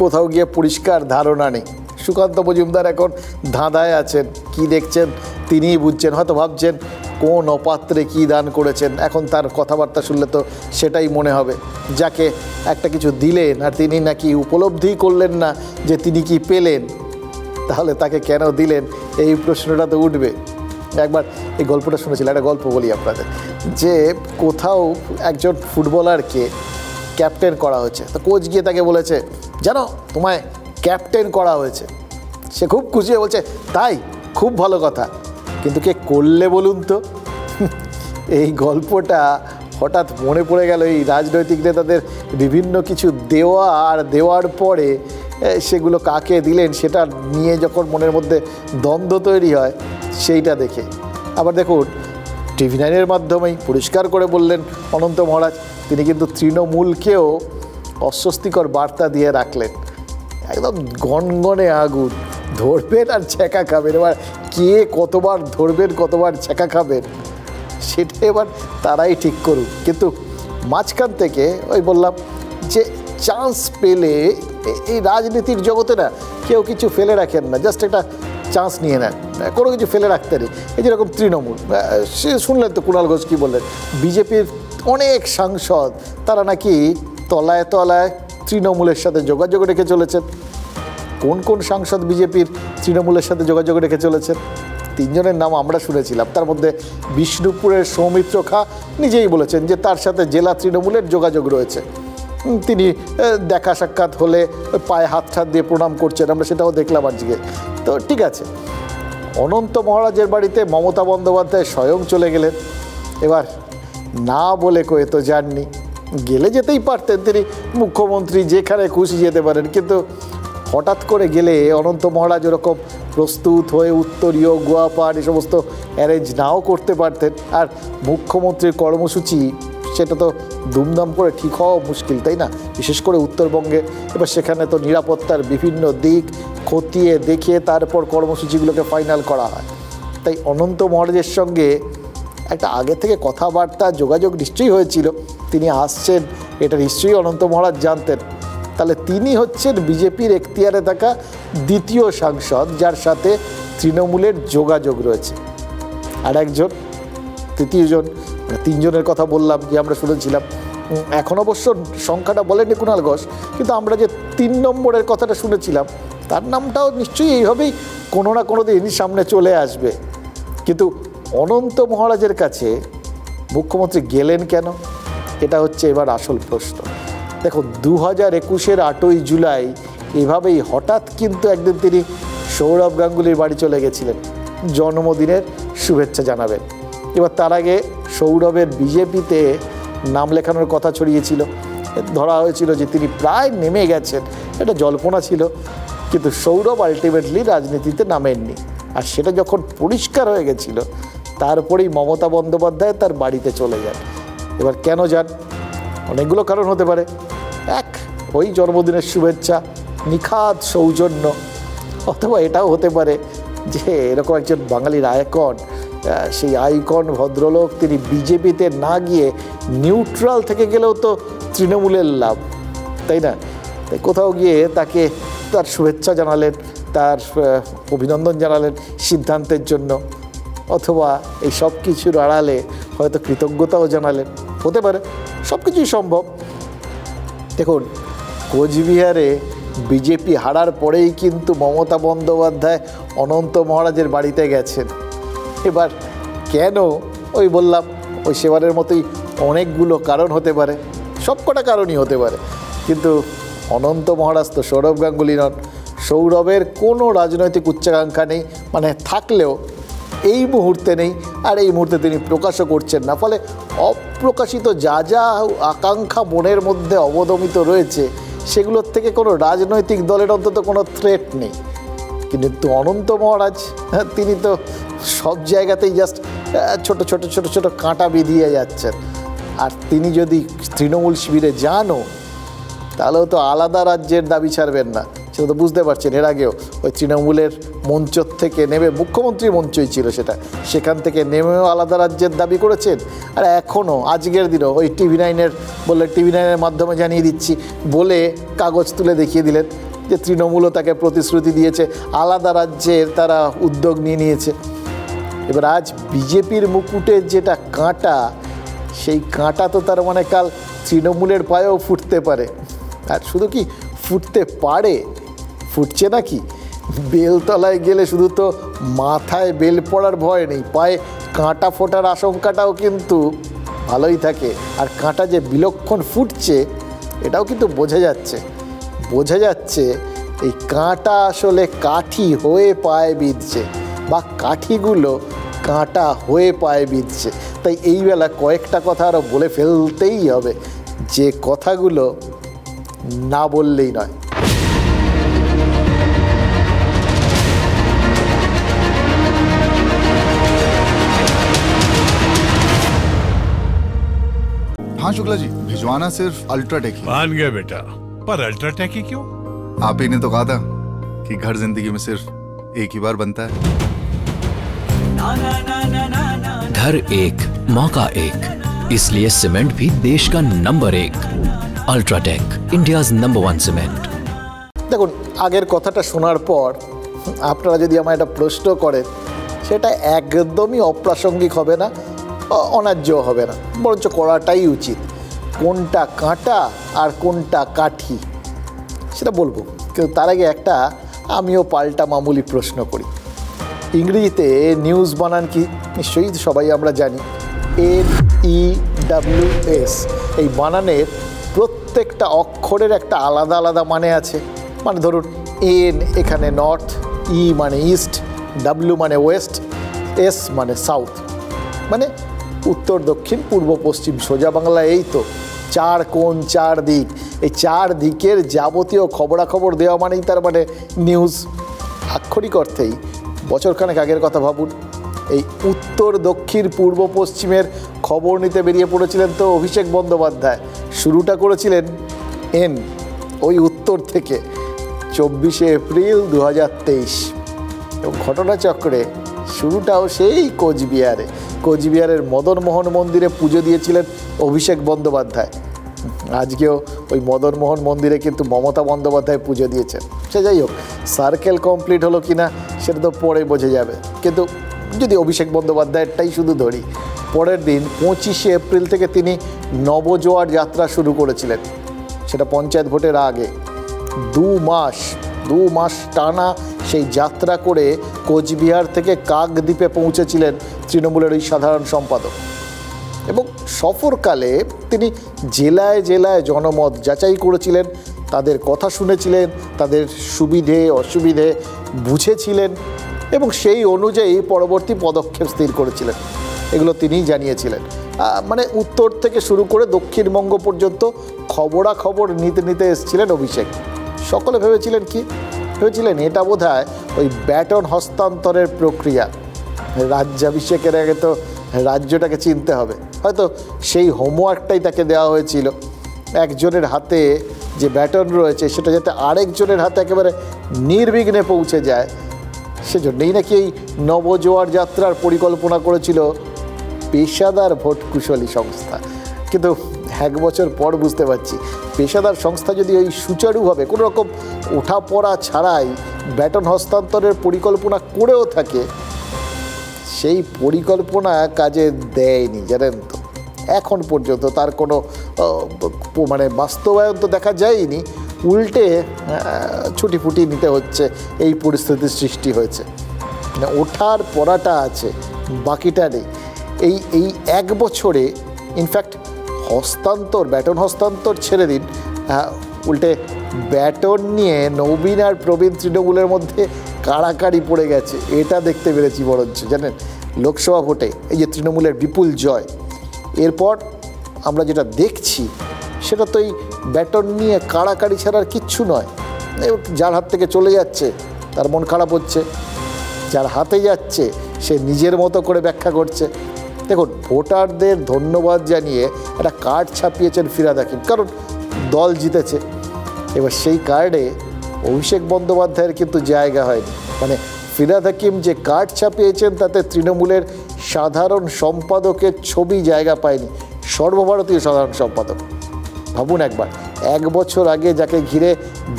কোথাও গিয়ে পরিষ্কার ধারণা নেই। সুকান্ত মজুমদার এখন ধাঁধায় আছেন, কি দেখছেন তিনিই বুঝছেন। হয়তো ভাবছেন কোন অপাত্রে কি দান করেছেন, এখন তার কথাবার্তা শুনলে তো সেটাই মনে হবে। যাকে একটা কিছু দিলেন আর তিনি নাকি উপলব্ধি করলেন না যে তিনি কি পেলেন, তাহলে তাকে কেন দিলেন, এই প্রশ্নটা তো উঠবে। একবার এই গল্পটা শুনেছিলাম, একটা গল্প বলি আপনাদের, যে কোথাও একজন ফুটবলারকে ক্যাপ্টেন করা হয়েছে। তো কোচ গিয়ে তাকে বলেছে, জানো তোমায় ক্যাপ্টেন করা হয়েছে। সে খুব খুশি হয়ে বলছে তাই, খুব ভালো কথা, কিন্তু কে করলে বলুন তো। এই গল্পটা হঠাৎ মনে পড়ে গেল এই রাজনৈতিক নেতাদের বিভিন্ন কিছু দেওয়া আর দেওয়ার পরে সেগুলো কাকে দিলেন সেটা নিয়ে যখন মনের মধ্যে দ্বন্দ্ব তৈরি হয় সেইটা দেখে। আবার দেখুন TV9-এর মাধ্যমেই পরিষ্কার করে বললেন অনন্ত মহারাজ, তিনি কিন্তু তৃণমূলকেও অস্বস্তিকর বার্তা দিয়ে রাখলেন, একদম গনগনে আগুন, ধরবেন আর ছ্যাঁকা খাবেন। এবার কে কতবার ধরবেন কতবার ছ্যাঁকা খাবেন সেটা এবার তারাই ঠিক করুক। কিন্তু মাঝখান থেকে ওই বললাম যে চান্স পেলে এই রাজনীতির জগতে না কেউ কিছু ফেলে রাখেন না, জাস্ট একটা চান্স নিয়ে নেন, কোনো কিছু ফেলে রাখতে নেই। এই যেরকম তৃণমূল, সে শুনলেন তো কুণাল ঘোষ কী বললেন, বিজেপির অনেক সাংসদ তারা নাকি তলায় তলায় তৃণমূলের সাথে যোগাযোগ রেখে চলেছেন। কোন কোন সাংসদ বিজেপির তৃণমূলের সাথে যোগাযোগ রেখে চলেছেন? 3 জনের নাম আমরা শুনেছিলাম। তার মধ্যে বিষ্ণুপুরের সৌমিত্র খা নিজেই বলেছেন যে তার সাথে জেলা তৃণমূলের যোগাযোগ রয়েছে। তিনি দেখা সাক্ষাৎ হলে পায়ে হাত দিয়ে প্রণাম করছেন, আমরা সেটাও দেখলাম আজকে। তো ঠিক আছে, অনন্ত মহারাজের বাড়িতে মমতা বন্দ্যোপাধ্যায় স্বয়ং চলে গেলেন। এবার না বলে কয়ে তো যাননি, গেলে যেতেই পারতেন, তিনি মুখ্যমন্ত্রী, যেখানে খুশি যেতে পারেন। কিন্তু হঠাৎ করে গেলে অনন্ত মহারাজ ওরকম প্রস্তুত হয়ে উত্তরীয় গোয়াপাড় এ সমস্ত অ্যারেঞ্জ নাও করতে পারতেন। আর মুখ্যমন্ত্রীর কর্মসূচি সেটা তো দুমদাম করে ঠিক হওয়া মুশকিল, তাই না? বিশেষ করে উত্তরবঙ্গে। এবার সেখানে তো নিরাপত্তার বিভিন্ন দিক খতিয়ে দেখিয়ে তারপর কর্মসূচিগুলোকে ফাইনাল করা হয়। তাই অনন্ত মহারাজের সঙ্গে একটা আগে থেকে কথাবার্তা যোগাযোগ নিশ্চয়ই হয়েছিল, তিনি আসছেন এটা নিশ্চয়ই অনন্ত মহারাজ জানতেন। তাহলে তিনি হচ্ছেন বিজেপির এখতিয়ারে থাকা দ্বিতীয় সাংসদ যার সাথে তৃণমূলের যোগাযোগ রয়েছে। আর একজন তৃতীয়জন, 3 জনের কথা বললাম যে আমরা শুনেছিলাম। এখন অবশ্য সংখ্যাটা বলেননি কুণাল ঘোষ, কিন্তু আমরা যে 3 নম্বরের কথাটা শুনেছিলাম তার নামটাও নিশ্চয়ই এইভাবেই কোনো না কোনো দিন সামনে চলে আসবে। কিন্তু অনন্ত মহারাজের কাছে মুখ্যমন্ত্রী গেলেন কেন, এটা হচ্ছে এবার আসল প্রশ্ন। দেখো 2021-এর 8ই জুলাই এভাবেই হঠাৎ কিন্তু একদিন তিনি সৌরভ গাঙ্গুলির বাড়ি চলে গেছিলেন জন্মদিনের শুভেচ্ছা জানাবেন। এবার তার আগে সৌরভের বিজেপিতে নাম লেখানোর কথা ছড়িয়েছিল, ধরা হয়েছিল যে তিনি প্রায় নেমে গেছেন, এটা জল্পনা ছিল। কিন্তু সৌরভ আলটিমেটলি রাজনীতিতে নামেননি। আর সেটা যখন পরিষ্কার হয়ে গেছিল তারপরেই মমতা বন্দ্যোপাধ্যায় তার বাড়িতে চলে যান। এবার কেন যান? অনেকগুলো কারণ হতে পারে। এক, ওই জন্মদিনের শুভেচ্ছা, নিখাদ সৌজন্য। অথবা এটাও হতে পারে যে এরকম একজন বাঙালির আইকন, সেই আইকন ভদ্রলোক তিনি বিজেপিতে না গিয়ে নিউট্রাল থেকে গেলেও তো তৃণমূলের লাভ, তাই না? তাই কোথাও গিয়ে তাকে তার শুভেচ্ছা জানালেন, তার অভিনন্দন জানালেন সিদ্ধান্তের জন্য, অথবা এই সব কিছুর আড়ালে হয়তো কৃতজ্ঞতাও জানালেন, হতে পারে, সব কিছুই সম্ভব। দেখুন কোচবিহারে বিজেপি হারার পরেই কিন্তু মমতা বন্দ্যোপাধ্যায় অনন্ত মহারাজের বাড়িতে গেছেন। এবার কেন, ওই বললাম ওই সেবারের মতোই অনেকগুলো কারণ হতে পারে, সবকটা কারণই হতে পারে। কিন্তু অনন্ত মহারাজ তো সৌরভ গাঙ্গুলি নন। সৌরভের কোনো রাজনৈতিক উচ্চাকাঙ্ক্ষা নেই, মানে থাকলেও এই মুহূর্তে নেই, আর এই মুহূর্তে তিনি প্রকাশও করছেন না। ফলে অপ্রকাশিত যা যা আকাঙ্ক্ষা মনের মধ্যে অবদমিত রয়েছে সেগুলোর থেকে কোনো রাজনৈতিক দলের অন্তত কোনো থ্রেট নেই। কিন্তু অনন্ত মহারাজ তিনি তো সব জায়গাতেই জাস্ট ছোট ছোট ছোট ছোট কাঁটা বিধিয়ে যাচ্ছেন। আর তিনি যদি তৃণমূল শিবিরে যানও তাহলেও তো আলাদা রাজ্যের দাবি ছাড়বেন না, সেটা তো বুঝতে পারছেন। এর আগেও ওই তৃণমূলের মঞ্চ থেকে নেমে, মুখ্যমন্ত্রীর মঞ্চই ছিল সেটা, সেখান থেকে নেমেও আলাদা রাজ্যের দাবি করেছেন। আর এখনও আজকের দিনও ওই TV9-এর বললে TV9-এর মাধ্যমে জানিয়ে দিচ্ছি বলে কাগজ তুলে দেখিয়ে দিলেন যে তৃণমূলও তাকে প্রতিশ্রুতি দিয়েছে, আলাদা রাজ্যের তারা উদ্যোগ নিয়েছে। এবার আজ বিজেপির মুকুটের যেটা কাঁটা, সেই কাঁটা তো তার মানে কাল তৃণমূলের পায়েও ফুটতে পারে। আর শুধু কি ফুটতে পারে, ফুটছে নাকি? বেলতলায় গেলে শুধু তো মাথায় বেল পড়ার ভয় নেই, পায়ে কাঁটা ফোটার আশঙ্কাটাও কিন্তু ভালোই থাকে। আর কাঁটা যে বিলক্ষণ ফুটছে এটাও কিন্তু বোঝা যাচ্ছে এই কাঁটা আসলে কাঠি হয়ে পায়ে বিঁধছে, বা কাঠিগুলো কাঁটা হয়ে পায়ে বিঁধছে। তাই এই বেলা কয়েকটা কথা আরও বলে ফেলতেই হবে, যে কথাগুলো না বললেই নয়। हाँ शुक्ला जी, भिजवाना सिर्फ अल्ट्राटेक ही। मान गया बेटा, पर अल्ट्राटेक ही क्यों? आप ही ने तो कहा था कि घर जिंदगी में सिर्फ एक ही बार बनता है। घर एक मौका एक, इसलिए सीमेंट भी देश का number 1। UltraTech, India's number 1 cement. দেখুন, আগের কথাটা শোনার পর আপনারা যদি আমায় একটা প্রশ্ন করেন, সেটা একদমই অপ্রাসঙ্গিক হবে না, অন্যায্য হবে না, বরঞ্চ করাটাই উচিত। কোনটা কাঁটা আর কোনটা কাঠি সেটা বলবো, কিন্তু তার আগে একটা আমিও পাল্টা মামুলি প্রশ্ন করি। ইংরেজিতে নিউজ বানান কি নিশ্চয়ই সবাই আমরা জানি, NEWS। এই বানানের প্রত্যেকটা অক্ষরের একটা আলাদা আলাদা মানে আছে। মানে ধরুন, N এখানে নর্থ, E মানে ইস্ট, W মানে ওয়েস্ট, S মানে সাউথ, মানে উত্তর দক্ষিণ পূর্ব পশ্চিম। সোজা বাংলা এই তো, 4 কোণ 4 দিক। এই 4 দিকের যাবতীয় খবরাখবর দেওয়া মানেই তার মানে নিউজ। আক্ষরিক অর্থেই বছরখানেক আগের কথা ভাবুন, এই উত্তর দক্ষিণ পূর্ব পশ্চিমের খবর নিতে বেরিয়ে পড়েছিলেন তো অভিষেক বন্দ্যোপাধ্যায়। শুরুটা করেছিলেন N, ওই উত্তর থেকে, 24শে এপ্রিল 2023। এবং ঘটনাচক্রে শুরুটাও সেই কোচবিহারের মদনমোহন মন্দিরে পুজো দিয়েছিলেন অভিষেক বন্দ্যোপাধ্যায়। আজকেও ওই মদনমোহন মন্দিরে কিন্তু মমতা বন্দ্যোপাধ্যায় পুজো দিয়েছেন। সে যাই হোক, সার্কেল কমপ্লিট হলো কি না সেটা তো পরে বোঝা যাবে, কিন্তু যদি অভিষেক বন্দ্যোপাধ্যায়েরটাই শুধু ধরি, পরের দিন 25শে এপ্রিল থেকে তিনি নবজোয়ার যাত্রা শুরু করেছিলেন। সেটা পঞ্চায়েত ভোটের আগে 2 মাস টানা সেই যাত্রা করে কোচবিহার থেকে কাকদ্বীপে পৌঁছেছিলেন তৃণমূলের ওই সাধারণ সম্পাদক। এবং সফরকালে তিনি জেলায় জেলায় জনমত যাচাই করেছিলেন, তাদের কথা শুনেছিলেন, তাদের সুবিধে অসুবিধে বুঝেছিলেন এবং সেই অনুযায়ী পরবর্তী পদক্ষেপ স্থির করেছিলেন। এগুলো তিনিই জানিয়েছিলেন। মানে উত্তর থেকে শুরু করে দক্ষিণবঙ্গ পর্যন্ত খবরাখবর নিতে নিতে এসেছিলেন অভিষেক। সকলে ভেবেছিলেন এটা বোধহয় ওই ব্যাটন হস্তান্তরের প্রক্রিয়া। রাজ্যাভিষেকের আগে তো রাজ্যটাকে চিনতে হবে, হয়তো সেই হোমওয়ার্কটাই তাকে দেওয়া হয়েছিল। একজনের হাতে যে ব্যাটন রয়েছে সেটা যাতে আরেকজনের হাতে একেবারে নির্বিঘ্নে পৌঁছে যায়, সেজন্যই নাকি এই নবজোয়ার যাত্রার পরিকল্পনা করেছিল পেশাদার ভোট কুশলী সংস্থা। কিন্তু 1 বছর পর বুঝতে পারছি, পেশাদার সংস্থা যদি ওই সুচারুভাবে কোনো রকম ওঠাপড়া ছাড়াই ব্যাটন হস্তান্তরের পরিকল্পনা করেও থাকে, সেই পরিকল্পনা কাজে দেয়নি, জানেন তো। এখন পর্যন্ত তার কোনো মানে বাস্তবায়ন তো দেখা যায়নি, উল্টে ছুটি ফুটি নিতে হচ্ছে, এই পরিস্থিতির সৃষ্টি হয়েছে। মানে ওঠার পড়াটা আছে, বাকিটা নেই। এই 1 বছরে ইনফ্যাক্ট ব্যাটন হস্তান্তর ছেড়ে দিন, উল্টে ব্যাটন নিয়ে নবীন আর প্রবীণ তৃণমূলের মধ্যে কাড়াকাড়ি পড়ে গেছে, এটা দেখতে পেরেছি বরঞ্চ। জানেন, লোকসভা ভোটে এই যে তৃণমূলের বিপুল জয়, এরপর আমরা যেটা দেখছি সেটা তো এই ব্যাটন নিয়ে কাড়াকাড়ি ছাড়ার কিচ্ছু নয়। যার হাত থেকে চলে যাচ্ছে তার মন খারাপ হচ্ছে, যার হাতে যাচ্ছে সে নিজের মতো করে ব্যাখ্যা করছে। দেখুন, ভোটারদের ধন্যবাদ জানিয়ে একটা কার্ড ছাপিয়েছেন ফিরহাদ হাকিম, কারণ দল জিতেছে। এবার সেই কার্ডে অভিষেক বন্দ্যোপাধ্যায়ের কিন্তু জায়গা হয়নি। মানে ফিরহাদ হাকিম যে কার্ড ছাপিয়েছেন তাতে তৃণমূলের সাধারণ সম্পাদকের ছবি জায়গা পায়নি, সর্বভারতীয় সাধারণ সম্পাদক। ভাবুন একবার, 1 বছর আগে যাকে ঘিরে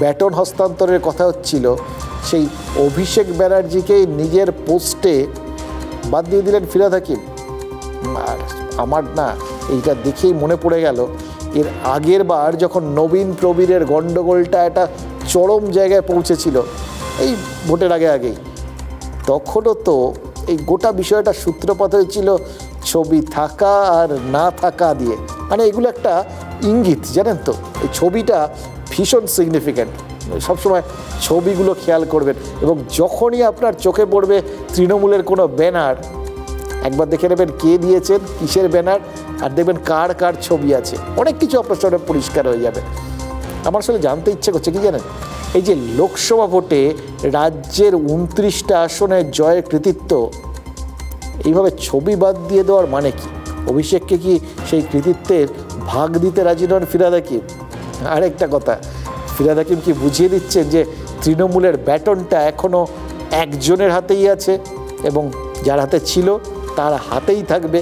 ব্যাটন হস্তান্তরের কথা হচ্ছিল, সেই অভিষেক ব্যানার্জিকেই নিজের পোস্টে বাদ দিয়ে দিলেন ফিরহাদ হাকিম। আর আমার না এইটা দেখেই মনে পড়ে গেল, এর আগের বার যখন নবীন প্রবীরের গণ্ডগোলটা একটা চরম জায়গায় পৌঁছেছিল, এই ভোটের আগেই, তখনও তো এই গোটা বিষয়টা সূত্রপাত হয়েছিল ছবি থাকা আর না থাকা দিয়ে। মানে এগুলো একটা ইঙ্গিত, জানেন তো, এই ছবিটা ভীষণ সিগনিফিক্যান্ট। সবসময় ছবিগুলো খেয়াল করবেন, এবং যখনই আপনার চোখে পড়বে তৃণমূলের কোনো ব্যানার, একবার দেখে নেবেন কে দিয়েছেন, কিসের ব্যানার, আর দেখবেন কার কার ছবি আছে। অনেক কিছু আপনার সামনে পরিষ্কার হয়ে যাবে। আমার আসলে জানতে ইচ্ছে করছে কি জানেন, এই যে লোকসভা ভোটে রাজ্যের 29টা আসনের জয়ের কৃতিত্ব এইভাবে ছবি বাদ দিয়ে দেওয়ার মানে কি? অভিষেককে কি সেই কৃতিত্বের ভাগ দিতে রাজি নন ফিরহাদ হাকিম? আরেকটা কথা, ফিরহাদ হাকিম কি বুঝিয়ে দিচ্ছেন যে তৃণমূলের ব্যাটনটা এখনও একজনের হাতেই আছে এবং যার হাতে ছিল তার হাতেই থাকবে,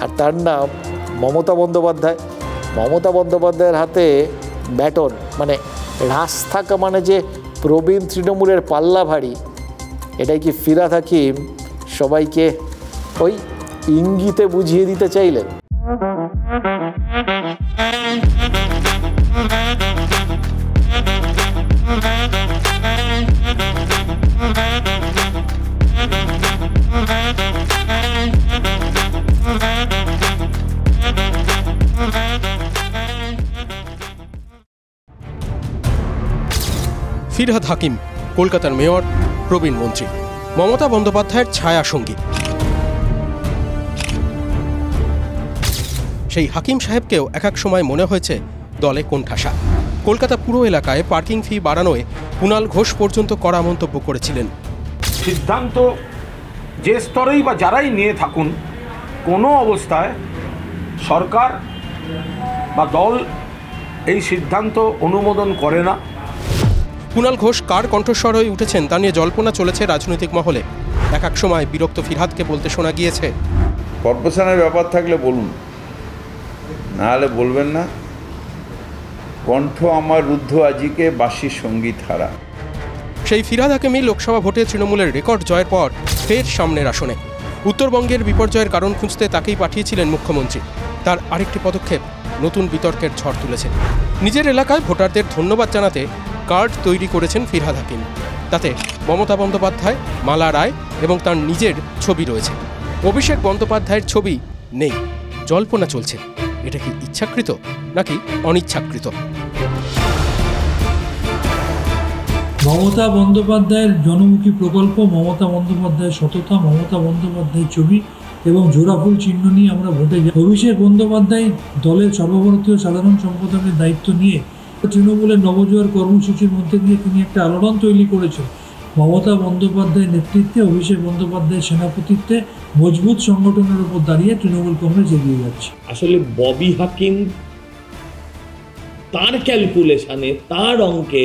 আর তার নাম মমতা বন্দ্যোপাধ্যায়। মমতা বন্দ্যোপাধ্যায়ের হাতে ব্যাটন মানে রাস থাকা মানে যে প্রবীণ তৃণমূলের পাল্লা ভারী, এটাই কি ফিরহাদ হাকিম সবাইকে ওই ইঙ্গিতে বুঝিয়ে দিতে চাইলেন? ফিরহাদ হাকিম কলকাতার মেয়র, প্রবীণ মন্ত্রী, মমতা বন্দ্যোপাধ্যায়ের ছায়া সঙ্গী। সেই হাকিম সাহেবকেও এক এক সময় মনে হয়েছে দলে কোণঠাসা। কলকাতা পুরো এলাকায় পার্কিং ফি বাড়ানোয় কুণাল ঘোষ পর্যন্ত কড়া মন্তব্য করেছিলেন। সিদ্ধান্ত যে স্তরেই বা যারাই নিয়ে থাকুন, কোনো অবস্থায় সরকার বা দল এই সিদ্ধান্ত অনুমোদন করে না। কুণাল ঘোষ কার কণ্ঠস্বর হয়ে উঠেছেন তা নিয়ে জল্পনা চলেছে রাজনৈতিক মহলে। এক এক সময় বিরক্ত ফিরহাদকে বলতে শোনা গিয়েছে, কর্পোরেশনের ব্যাপার থাকলে বলুন, না হলে বলবেন না। কণ্ঠ আমার রুদ্ধ আজিকে বাঁশির সঙ্গীত হারা। সেই ফিরহাদ হাকিমই লোকসভা ভোটে তৃণমূলের রেকর্ড জয়ের পর ফের সামনের আসনে। উত্তরবঙ্গের বিপর্যয়ের কারণ খুঁজতে তাকেই পাঠিয়েছিলেন মুখ্যমন্ত্রী। তার আরেকটি পদক্ষেপ নতুন বিতর্কের ঝড় তুলেছে। নিজের এলাকায় ভোটারদের ধন্যবাদ জানাতে কার্ড তৈরি করেছেন ফিরহাদ হাকিম। তাতে মমতা বন্দ্যোপাধ্যায়, মালা রায় এবং তার নিজের ছবি রয়েছে। অভিষেক বন্দ্যোপাধ্যায়ের ছবি নেই। জল্পনা চলছে, এটা কি ইচ্ছাকৃত নাকি অনিচ্ছাকৃত? মমতা বন্দ্যোপাধ্যায়ের জনমুখী প্রকল্প, মমতা বন্দ্যোপাধ্যায়ের সততা, মমতা বন্দ্যোপাধ্যায়ের ছবি এবং জোড়াফুল চিহ্ন নিয়ে আমরা ভোটে যাই। অভিষেক বন্দ্যোপাধ্যায় দলের সর্বভারতীয় সাধারণ সম্পাদকের দায়িত্ব নিয়ে তৃণমূলের নবজোয়ার কর্মসূচির মধ্যে দিয়ে তিনি একটা আলোড়ন তৈরি করেছেন। মমতা বন্দ্যোপাধ্যায়ের নেতৃত্বে, অভিষেক বন্দ্যোপাধ্যায়ের সেনাপতিত্বে মজবুত সংগঠনের উপর দাঁড়িয়ে তৃণমূল কংগ্রেস এগিয়ে যাচ্ছে। আসলে ববি হাকিম তার ক্যালকুলেশনে, তার অঙ্কে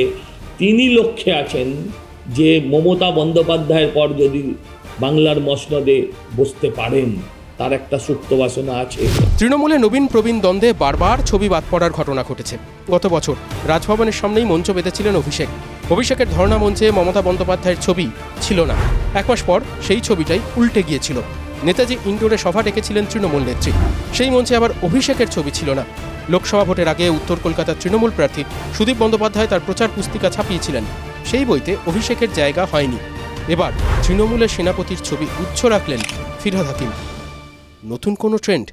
তিনি লক্ষ্যে আছেন যে মমতা বন্দ্যোপাধ্যায়ের পর যদি বাংলার মসনদে বসতে পারেন, তার একটা সুপ্ত বাসনা আছে। তৃণমূলে নবীন প্রবীণ দ্বন্দ্বে বারবার ছবি বাদ পড়ার ঘটনা ঘটেছে। গত বছর রাজভবনের সামনেই মঞ্চ বেঁধেছিলেন অভিষেক। অভিষেকের ধর্ণা মঞ্চে মমতা বন্দ্যোপাধ্যায়ের ছবি ছিল না। এক মাস পর সেই ছবিটাই উল্টে গিয়েছিল। নেতাজি ইনডোরে সভা ডেকেছিলেন তৃণমূল নেত্রী, সেই মঞ্চে আবার অভিষেকের ছবি ছিল না। লোকসভা ভোটের আগে উত্তর কলকাতার তৃণমূল প্রার্থী সুদীপ বন্দ্যোপাধ্যায় তার প্রচার পুস্তিকা ছাপিয়েছিলেন, সেই বইতে অভিষেকের জায়গা হয়নি। এবার তৃণমূলের সেনাপতির ছবি উচ্চ রাখলেন ফিরহাদ হাকিম। নতুন কোনো ট্রেন্ড?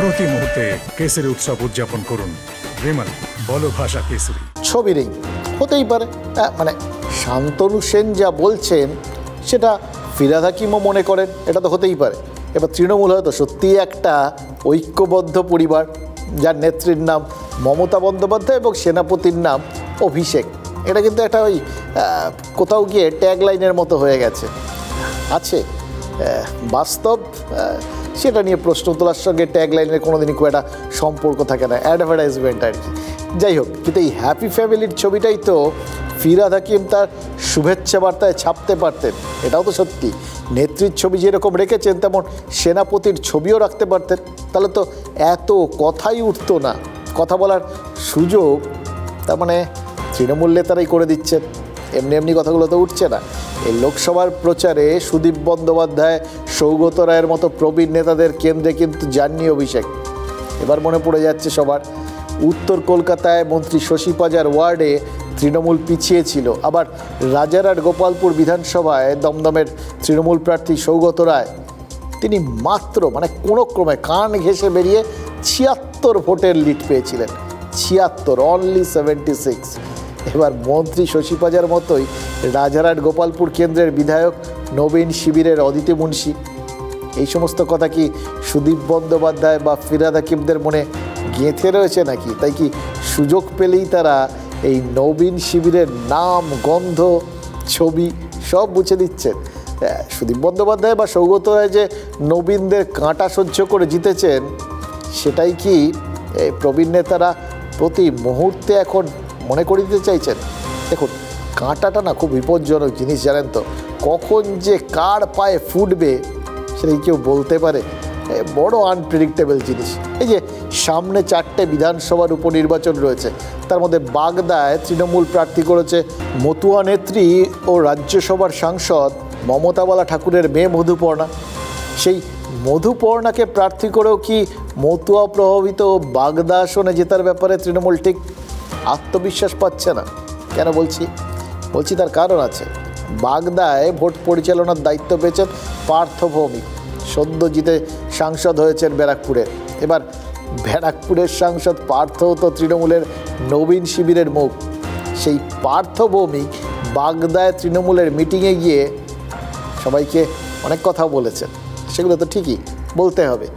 প্রতি মুহূর্তে কেসরি উৎসব উদযাপন করুন। বিমল, বলো ভাষা কেসরি। ছবি নেই, হতেই পারে, মানে শান্তনু সেন যা বলছেন সেটা ফিরহাদ হাকিমও মনে করেন, এটা তো হতেই পারে। এবার তৃণমূল হয়তো সত্যিই একটা ঐক্যবদ্ধ পরিবার, যার নেত্রীর নাম মমতা বন্দ্যোপাধ্যায় এবং সেনাপতির নাম অভিষেক। এটা কিন্তু একটা ওই কোথাও গিয়ে ট্যাগলাইনের মতো হয়ে গেছে। আছে বাস্তব, সেটা নিয়ে প্রশ্ন তোলার সঙ্গে ট্যাগলাইনের কোনোদিনই খুব একটা সম্পর্ক থাকে না, অ্যাডভার্টাইজমেন্ট আর কি। যাই হোক, কিন্তু এই হ্যাপি ফ্যামিলির ছবিটাই তো ফিরহাদ হাকিম তার শুভেচ্ছা বার্তায় ছাপতে পারতেন। এটাও তো সত্যি, নেত্রীর ছবি যেরকম রেখেছেন তেমন সেনাপতির ছবিও রাখতে পারতেন, তাহলে তো এত কথাই উঠতো না। কথা বলার সুযোগ তার মানে তৃণমূল নেতারাই করে দিচ্ছেন, এমনি এমনি কথাগুলো তো উঠছে না। এই লোকসভার প্রচারে সুদীপ বন্দ্যোপাধ্যায়, সৌগত রায়ের মতো প্রবীণ নেতাদের কেন্দ্রে কিন্তু যাননি অভিষেক। এবার মনে পড়ে যাচ্ছে সবার, উত্তর কলকাতায় মন্ত্রী শশী পাজার ওয়ার্ডে তৃণমূল পিছিয়ে ছিল। আবার রাজারহাট গোপালপুর বিধানসভায় দমদমের তৃণমূল প্রার্থী সৌগত রায় তিনি মাত্র কোনো ক্রমে কান ঘেঁষে বেরিয়ে 76 ভোটের লিড পেয়েছিলেন। 76, অনলি 76। এবার মন্ত্রী শশী পাজার মতোই রাজারহাট গোপালপুর কেন্দ্রের বিধায়ক নবীন শিবিরের অদিতি মুন্সি। এই সমস্ত কথা কি সুদীপ বন্দ্যোপাধ্যায় বা ফিরহাদ হাকিমদের মনে গেঁথে রয়েছে নাকি? তাই কি সুযোগ পেলেই তারা এই নবীন শিবিরের নাম, গন্ধ, ছবি সব মুছে দিচ্ছেন? সুদীপ বন্দ্যোপাধ্যায় বা সৌগত রায় যে নবীনদের কাঁটা সহ্য করে জিতেছেন, সেটাই কি প্রবীণ নেতারা প্রতি মুহূর্তে এখন মনে করিয়ে দিতে চাইছেন? দেখুন, কাঁটাটা না খুব বিপজ্জনক জিনিস, জানেন তো। কখন যে কার পায়ে ফুটবে সেটা কেউ বলতে পারে? বড় আনপ্রেডিক্টেবল জিনিস। এই যে সামনে 4টে বিধানসভার উপনির্বাচন রয়েছে, তার মধ্যে বাগদায় তৃণমূল প্রার্থী করেছে মতুয়া নেত্রী ও রাজ্যসভার সাংসদ মমতাবালা ঠাকুরের মেয়ে মধুপর্ণা। সেই মধুপর্ণাকে প্রার্থী করেও কি মতুয়া প্রভাবিত বাগদা আসনে জেতার ব্যাপারে তৃণমূল ঠিক আত্মবিশ্বাস পাচ্ছে না? কেন বলছি তার কারণ আছে। বাগদায় ভোট পরিচালনার দায়িত্ব পেয়েছেন পার্থ ভৌমিক, সদ্য জিতে সাংসদ হয়েছেন ব্যারাকপুরের। এবার ব্যারাকপুরের সাংসদ পার্থ তো তৃণমূলের নবীন শিবিরের মুখ। সেই পার্থ ভৌমিক বাগদায় তৃণমূলের মিটিংয়ে গিয়ে সবাইকে অনেক কথা বলেছেন, সেগুলো তো ঠিকই বলতে হবে।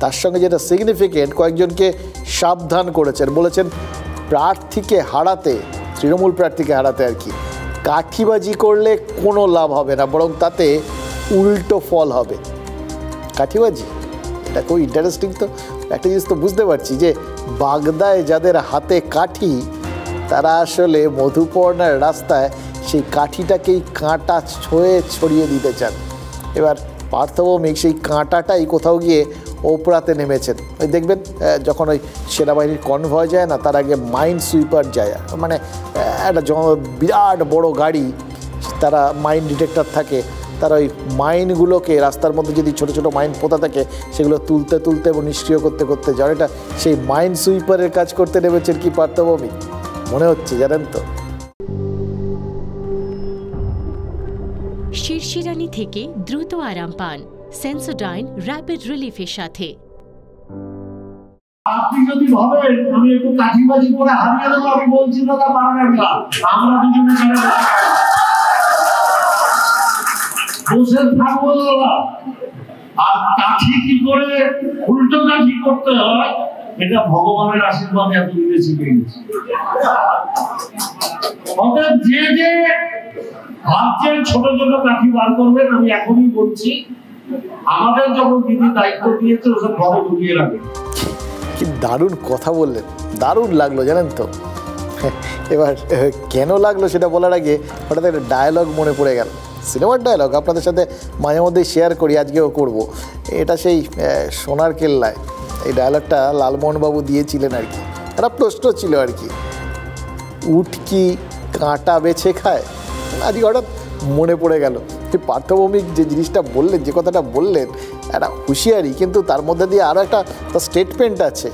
তার সঙ্গে যেটা সিগনিফিকেন্ট, কয়েকজনকে সাবধান করেছেন। বলেছেন প্রার্থীকে হারাতে, তৃণমূল প্রার্থীকে হারাতে আর কি, কাঠিবাজি করলে কোনো লাভ হবে না, বরং তাতে উল্টো ফল হবে। কাঠিবাজি, এটা খুব ইন্টারেস্টিং। তো একটা জিনিস তো বুঝতে পারছি যে বাগদায় যাদের হাতে কাঠি, তারা আসলে মধুপর্ণার রাস্তায় সেই কাঠিটাকেই কাঁটা ছড়িয়ে দিতে চান। এবার পার্থ ভৌমিক সেই কাঁটাটাই কোথাও গিয়ে ওপরাতে নেমেছেন। ওই দেখবেন যখন ওই সেনাবাহিনীর কনভয় যায় না, তার আগে মাইন সুইপার যায়, একটা বিরাট বড় গাড়ি, তারা মাইন ডিটেক্টর থাকে, তারা ওই মাইনগুলোকে রাস্তার মধ্যে যদি ছোট ছোট মাইন পোতা থাকে সেগুলো তুলতে তুলতে এবং নিষ্ক্রিয় করতে করতে যান। এটা সেই মাইন সুইপারের কাজ করতে নেমেছেন কি পার্থ ভৌমিক মনে হচ্ছে, জানেন তো। শিরশিরানি থেকে দ্রুত আরাম পান সেন্সোডাইন র্যাপিড রিলিফের সাথে। আপনি যদি ভাবেন আমি একটু কাঠিবাজি করে হারিয়ে দেবো, আমি বলছি না, তা পারবেন না। আমরা দুজনে বসে থাকবো না। আর কাঠি কি করে উল্টো কাঠি করতে হয়, এটা ভগবানের আশীর্বাদে এত দিনে শিখে গেছি। অতএব যে ভাবছেন ছোট ছোট কাঠি বার করবেন, আমি এখনই বলছি, আমাদের যখন দিদি দায়িত্ব দিয়েছে ওসব ঘরে ঢুকিয়ে রাখবে। কি দারুণ কথা বললেন, দারুণ লাগলো, জানেন তো। এবার কেন লাগলো সেটা বলার আগে হঠাৎ একটা ডায়লগ মনে পড়ে গেল, সিনেমার ডায়লগ। আপনাদের সাথে মাঝে মধ্যেই শেয়ার করি, আজকেও করব। এটা সেই সোনার কেল্লায় এই ডায়লগটা লালমোহনবাবু দিয়েছিলেন আর কি। একটা প্রশ্ন ছিল আর কি, উট কি কাঁটা বেছে খায়? আজকে হঠাৎ মনে পড়ে গেল। পার্থ ভৌমিক যে জিনিসটা বললেন, যে কথাটা বললেন, একটা হুঁশিয়ারি, কিন্তু তার মধ্যে দিয়ে আরও একটা স্টেটমেন্ট আছে।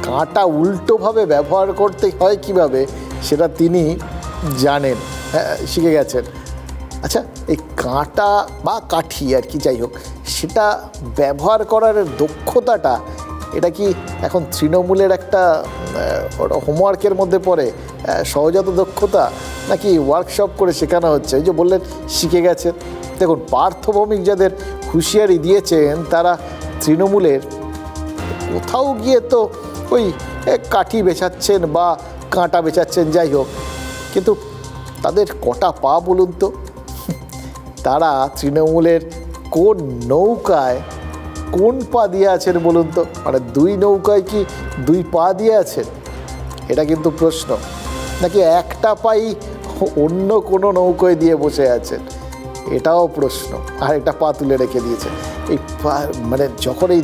কাঁটা উল্টোভাবে ব্যবহার করতে হয় কিভাবে সেটা তিনি জানেন, শিখে গেছেন। আচ্ছা, এই কাঁটা বা কাঠি আর কি, যাই হোক, সেটা ব্যবহার করার দক্ষতাটা, এটা কি এখন তৃণমূলের একটা হোমওয়ার্কের মধ্যে পড়ে, সহজাত দক্ষতা, নাকি ওয়ার্কশপ করে শেখানো হচ্ছে? এই যে বললেন শিখে গেছেন। দেখুন, পার্থ ভৌমিক যাদের হুঁশিয়ারি দিয়েছেন, তারা তৃণমূলের কোথাও গিয়ে তো ওই কাঠি বেছাচ্ছেন বা কাঁটা বেছাচ্ছেন, যাই হোক, কিন্তু তাদের কটা পা বলুন তো? তারা তৃণমূলের কোন নৌকায় কোন পা দিয়ে আছেন বলুন তো? মানে দুই নৌকায় কি দুই পা দিয়ে আছেন? এটা কিন্তু প্রশ্ন। নাকি একটা পাই অন্য কোনো নৌকায় দিয়ে বসে আছেন? এটাও প্রশ্ন। আর একটা পা তুলে রেখে দিয়েছে। এই মানে যখন এই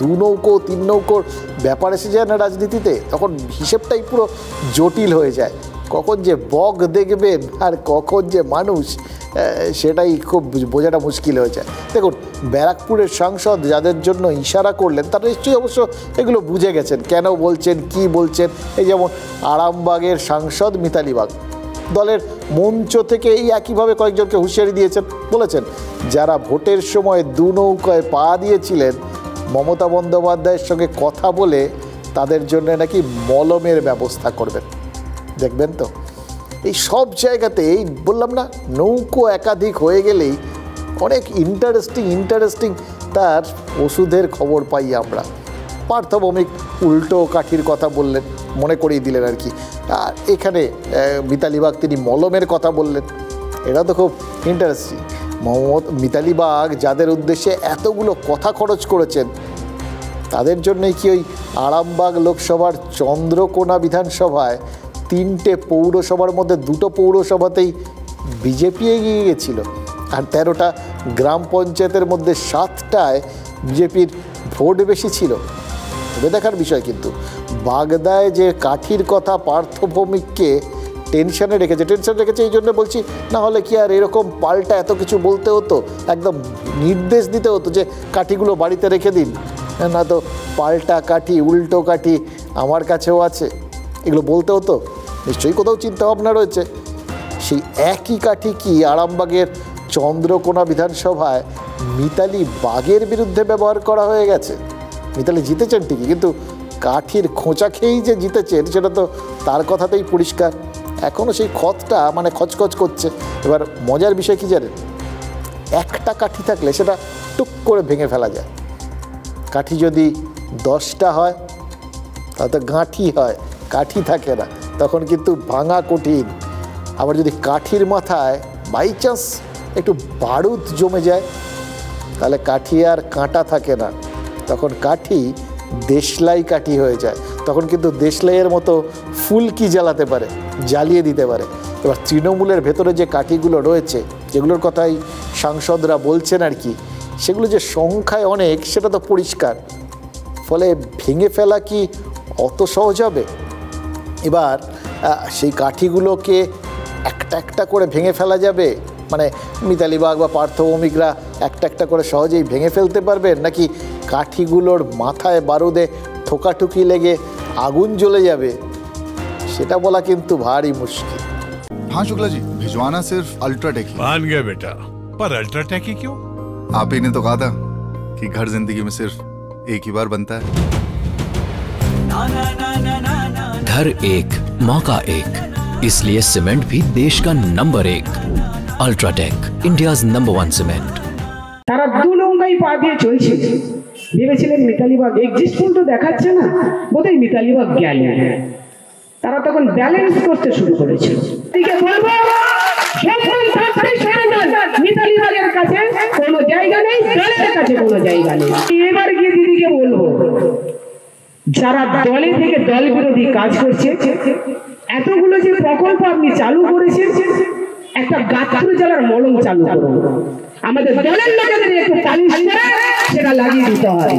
দু নৌকো তিন নৌকোর ব্যাপার এসে যায় না রাজনীতিতে, তখন হিসেবটাই পুরো জটিল হয়ে যায়। কখন যে বগ দেখবেন আর কখন যে মানুষ, সেটাই খুব বোঝাটা মুশকিল হয়ে যায়। দেখুন, ব্যারাকপুরের সাংসদ যাদের জন্য ইশারা করলেন তারা নিশ্চয়ই অবশ্য এগুলো বুঝে গেছেন, কেন বলছেন, কি বলছেন। এই যেমন আরামবাগের সাংসদ মিতালি বাগ দলের মঞ্চ থেকে এই একইভাবে কয়েকজনকে হুঁশিয়ারি দিয়েছেন, বলেছেন যারা ভোটের সময় দু নৌকায় পা দিয়েছিলেন মমতা বন্দ্যোপাধ্যায়ের সঙ্গে কথা বলে তাদের জন্য নাকি মলমের ব্যবস্থা করবেন। দেখবেন তো এই সব জায়গাতে, এই বললাম না, নৌকো একাধিক হয়ে গেলেই অনেক ইন্টারেস্টিং তার ওষুধের খবর পাই আমরা। পার্থ ভৌমিক উল্টো কাঠির কথা বললেন, মনে করিয়ে দিলেন আর কি। আর এখানে মিতালি বাগ তিনি মলমের কথা বললেন। এটা তো খুব ইন্টারেস্টিং। মিতালি বাগ যাদের উদ্দেশ্যে এতগুলো কথা খরচ করেছেন তাদের জন্যই কি ওই আরামবাগ লোকসভার চন্দ্রকোনা বিধানসভায় 3টে পৌরসভার মধ্যে 2টো পৌরসভাতেই বিজেপি এগিয়ে গিয়েছিল, আর 13টা গ্রাম পঞ্চায়েতের মধ্যে 7টায় বিজেপির ভোট বেশি ছিল। তবে দেখার বিষয় কিন্তু বাগদায় যে কাঠির কথা পার্থ ভৌমিককে টেনশনে রেখেছে এই জন্য বলছি, না হলে কি আর এরকম পাল্টা এত কিছু বলতে হতো, একদম নির্দেশ দিতে হতো যে কাঠিগুলো বাড়িতে রেখে দিন, না তো পাল্টা কাঠি উল্টো কাঠি আমার কাছেও আছে, এগুলো বলতে হতো। নিশ্চয়ই কোথাও চিন্তাভাবনা রয়েছে। সেই একই কাঠি কি আরামবাগের চন্দ্রকোনা বিধানসভায় মিতালি বাগের বিরুদ্ধে ব্যবহার করা হয়ে গেছে? মিতালি জিতেছেন ঠিকই, কিন্তু কাঠির খোঁচা খেয়েই যে জিতেছেন সেটা তো তার কথাতেই পরিষ্কার। এখনও সেই ক্ষতটা মানে খচখচ করছে। এবার মজার বিষয় কি জানেন, একটা কাঠি থাকলে সেটা টুক করে ভেঙে ফেলা যায়। কাঠি যদি 10টা হয় তাহলে তো গাঁঠি হয়, কাঠি থাকে না, তখন কিন্তু ভাঙা কঠিন। আবার যদি কাঠির মাথায় বাই চান্স একটু বারুদ জমে যায় তাহলে কাঠি আর কাঁটা থাকে না, তখন কাঠি দেশলাই কাঠি হয়ে যায়। তখন কিন্তু দেশলাইয়ের মতো ফুলকি জ্বালাতে পারে, জ্বালিয়ে দিতে পারে। এবার তৃণমূলের ভেতরে যে কাঠিগুলো রয়েছে, যেগুলোর কথাই সাংসদরা বলছেন আর কি, সেগুলো যে সংখ্যায় অনেক সেটা তো পরিষ্কার। ফলে ভেঙে ফেলা কি অত সহজ হবে? এবার সেই কাঠিগুলোকে একটা একটা করে ভেঙে ফেলা যাবে, মানে মিতালি বাগ বা পার্থ ভৌমিকরা একটা একটা করে সহজেই ভেঙে ফেলতে পারবেন, নাকি কাঠিগুলোর মাথায় বারুদে ঠোকাঠুকি লেগে আগুন জ্বলে যাবে, সেটা বলা কিন্তু ভারী মুশকিল। हाँ शुक्ला जी, भिजवाना सिर्फ अल्ट्राटेक ही। मान गया बेटा, पर अल्ट्राटेक ही क्यों? आप ही ने तो कहा था कि घर जिंदगी में सिर्फ एक ही बार बनता है। घर एक मौका एक, इसलिए सीमेंट भी देश का number 1। UltraTech, India's number 1 cement. তারা দু নৌকায় পা দিয়ে চলছে, ভেবেছিলেন মিতালি বাগ এক্সিস্ট তো দেখাচ্ছে না, বোধহয় মিতালি বাগ গেল। তারা তখন ব্যালেন্স করতে শুরু করেছে। এদিকে বলবো মিতালি বাগের কাছে কোনো জায়গা নেই, দলের কাছে কোনো জায়গা নেই। এবার গিয়ে দিদিকে বলবো, যারা দলে থেকে দল বিরোধী কাজ করছে, এতগুলো যে প্রকল্প আপনি চালু করেছেন, একটা গাত্র জ্বালার মলম চালু করুন, আমাদের দলের লোকেদের একটু পালিশ করে সেটা লাগিয়ে দিতে হয়।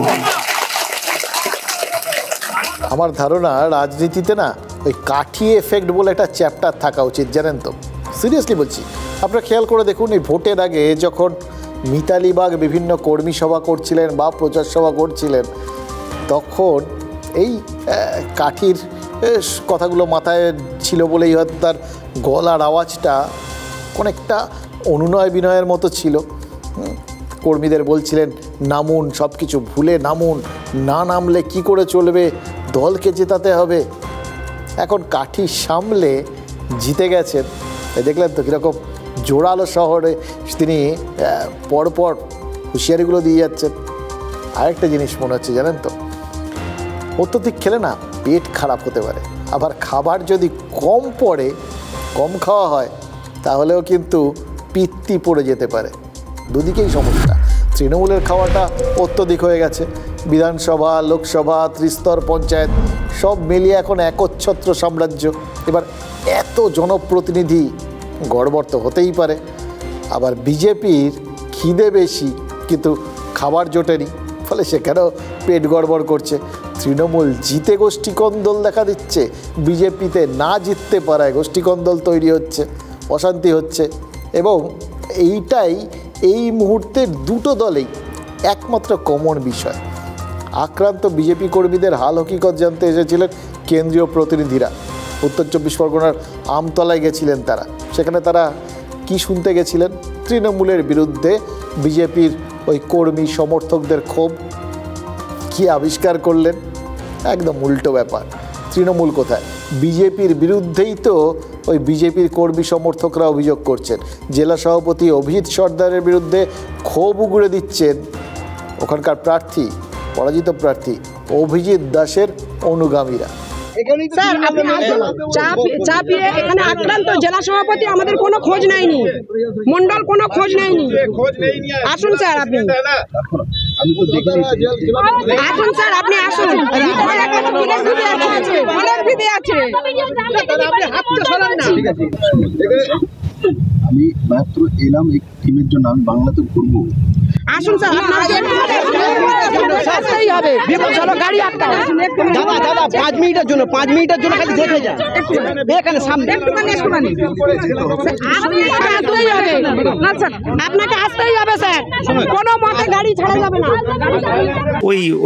আমার ধারণা রাজনীতিতে না ওই কাঠি এফেক্ট বলে একটা চ্যাপ্টার থাকা উচিত, জানেন তো, সিরিয়াসলি বলছি। আপনারা খেয়াল করে দেখুন, এই ভোটের আগে যখন মিতালি বাগ বিভিন্ন কর্মী সভা করছিলেন বা প্রচার সভা করছিলেন, তখন এই কাঠির কথাগুলো মাথায় ছিল বলেই হয়তো তার গলার আওয়াজটা অনেকটা অনুনয় বিনয়ের মতো ছিল। কর্মীদের বলছিলেন নামুন, সব কিছু ভুলে নামুন, না নামলে কি করে চলবে, দলকে জেতাতে হবে। এখন কাঠি সামলে জিতে গেছেন, দেখলেন তো কীরকম জোরালো শহরে তিনি পরপর হুঁশিয়ারিগুলো দিয়ে যাচ্ছেন। আরেকটা জিনিস মনে হচ্ছে জানেন তো, অত্যধিক খেলে না পেট খারাপ হতে পারে, আবার খাবার যদি কম পড়ে, কম খাওয়া হয়, তাহলেও কিন্তু পিত্তি পড়ে যেতে পারে। দুদিকেই সমস্যা। তৃণমূলের খাওয়াটা অত্যধিক হয়ে গেছে, বিধানসভা, লোকসভা, ত্রিস্তর পঞ্চায়েত সব মিলিয়ে এখন একচ্ছত্র সাম্রাজ্য। এবার এত জনপ্রতিনিধি গড়বড় তো হতেই পারে। আবার বিজেপির খিদে বেশি কিন্তু খাবার জোটেনি, ফলে সেখানেও পেট গড়বড় করছে। তৃণমূল জিতে গোষ্ঠীকন্দল দেখা দিচ্ছে, বিজেপিতে না জিততে পারায় গোষ্ঠীকন্দল তৈরি হচ্ছে, অশান্তি হচ্ছে। এবং এইটাই এই মুহূর্তের দুটো দলেই একমাত্র কমন বিষয়। আক্রান্ত বিজেপি কর্মীদের হাল হকিকত জানতে এসেছিলেন কেন্দ্রীয় প্রতিনিধিরা। উত্তর 24 পরগনার আমতলায় গেছিলেন তারা। সেখানে তারা কি শুনতে গেছিলেন? তৃণমূলের বিরুদ্ধে বিজেপির ওই কর্মী সমর্থকদের ক্ষোভ। কি আবিষ্কার করলেন? একদম উল্টো ব্যাপার। তৃণমূল কোথায়? বিজেপির বিরুদ্ধেই তো ওই বিজেপির কর্মী সমর্থকরা অভিযোগ করছেন। জেলা সভাপতি অভিজিৎ সর্দারের বিরুদ্ধে ক্ষোভ উগড়ে দিচ্ছেন ওখানকার প্রার্থী, পরাজিত প্রার্থী অভিজিৎ দাসের অনুগামীরা। স্যার, চাপিয়ে এখানে আক্রান্ত জেলা সভাপতি আমাদের কোনো খোঁজ নেয়নি, মন্ডল কোনো খোঁজ নেয়নি। আসুন স্যার, আপনি আসুন স্যার, আপনি আসুন। অনেক বিধি আছে। আমি মাত্র এলাম এই টিমের জন্য, আমি বাংলাতে ঘুরবো। আসুন স্যার, আসতেই হবে। চলো গাড়ি আটকাও। দাদা দাদা 5 মিনিটের জন্য, 5 মিনিটের জন্য খালি দেখে যা এখানে সামনে। আপনাকে আসতেই হবে স্যার, কোনো মতে গাড়ি ছাড়া যাবে না।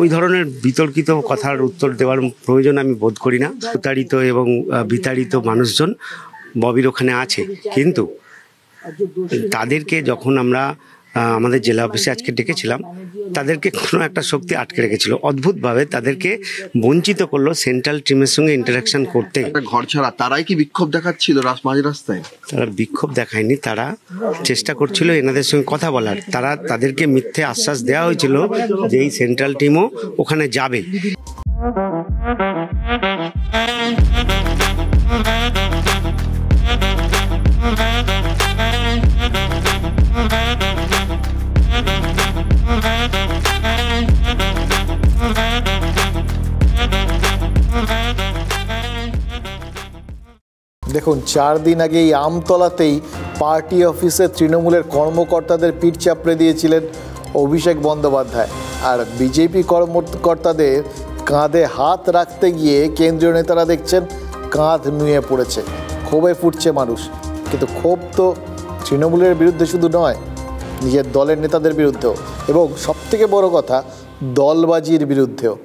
ওই ধরনের বিতর্কিত কথার উত্তর দেওয়ার প্রয়োজন আমি বোধ করি না। প্রতারিত এবং বিতাড়িত মানুষজন ববির ওখানে আছে, কিন্তু তাদেরকে যখন আমরা আমাদের জেলা অফিসে আজকে ডেকেছিলাম, তাদেরকে কোনো একটা শক্তি আটকে রেখেছিল। অদ্ভুতভাবে তাদেরকে বঞ্চিত করলো সেন্ট্রাল টিমের সঙ্গে ইন্টারাকশন করতে। ঘর ছাড়া তারাই কি বিক্ষোভ দেখাচ্ছিল মাঝ রাস্তায়? তারা বিক্ষোভ দেখায়নি, তারা চেষ্টা করছিল এনাদের সঙ্গে কথা বলার। তাদেরকে মিথ্যে আশ্বাস দেওয়া হয়েছিল যে এই সেন্ট্রাল টিমও ওখানে যাবে। দেখুন, 4 দিন আগে এই আমতলাতেই পার্টি অফিসে তৃণমূলের কর্মকর্তাদের পিঠ চাপড়ে দিয়েছিলেন অভিষেক বন্দ্যোপাধ্যায়। আর বিজেপি কর্মকর্তাদের কাঁধে হাত রাখতে গিয়ে কেন্দ্রীয় নেতারা দেখছেন কাঁধ নুয়ে পড়েছে। ক্ষোভে ফুটছে মানুষ। কিন্তু ক্ষোভ তো তৃণমূলের বিরুদ্ধে শুধু নয়, নিজের দলের নেতাদের বিরুদ্ধেও, এবং সবথেকে বড় কথা দলবাজির বিরুদ্ধেও।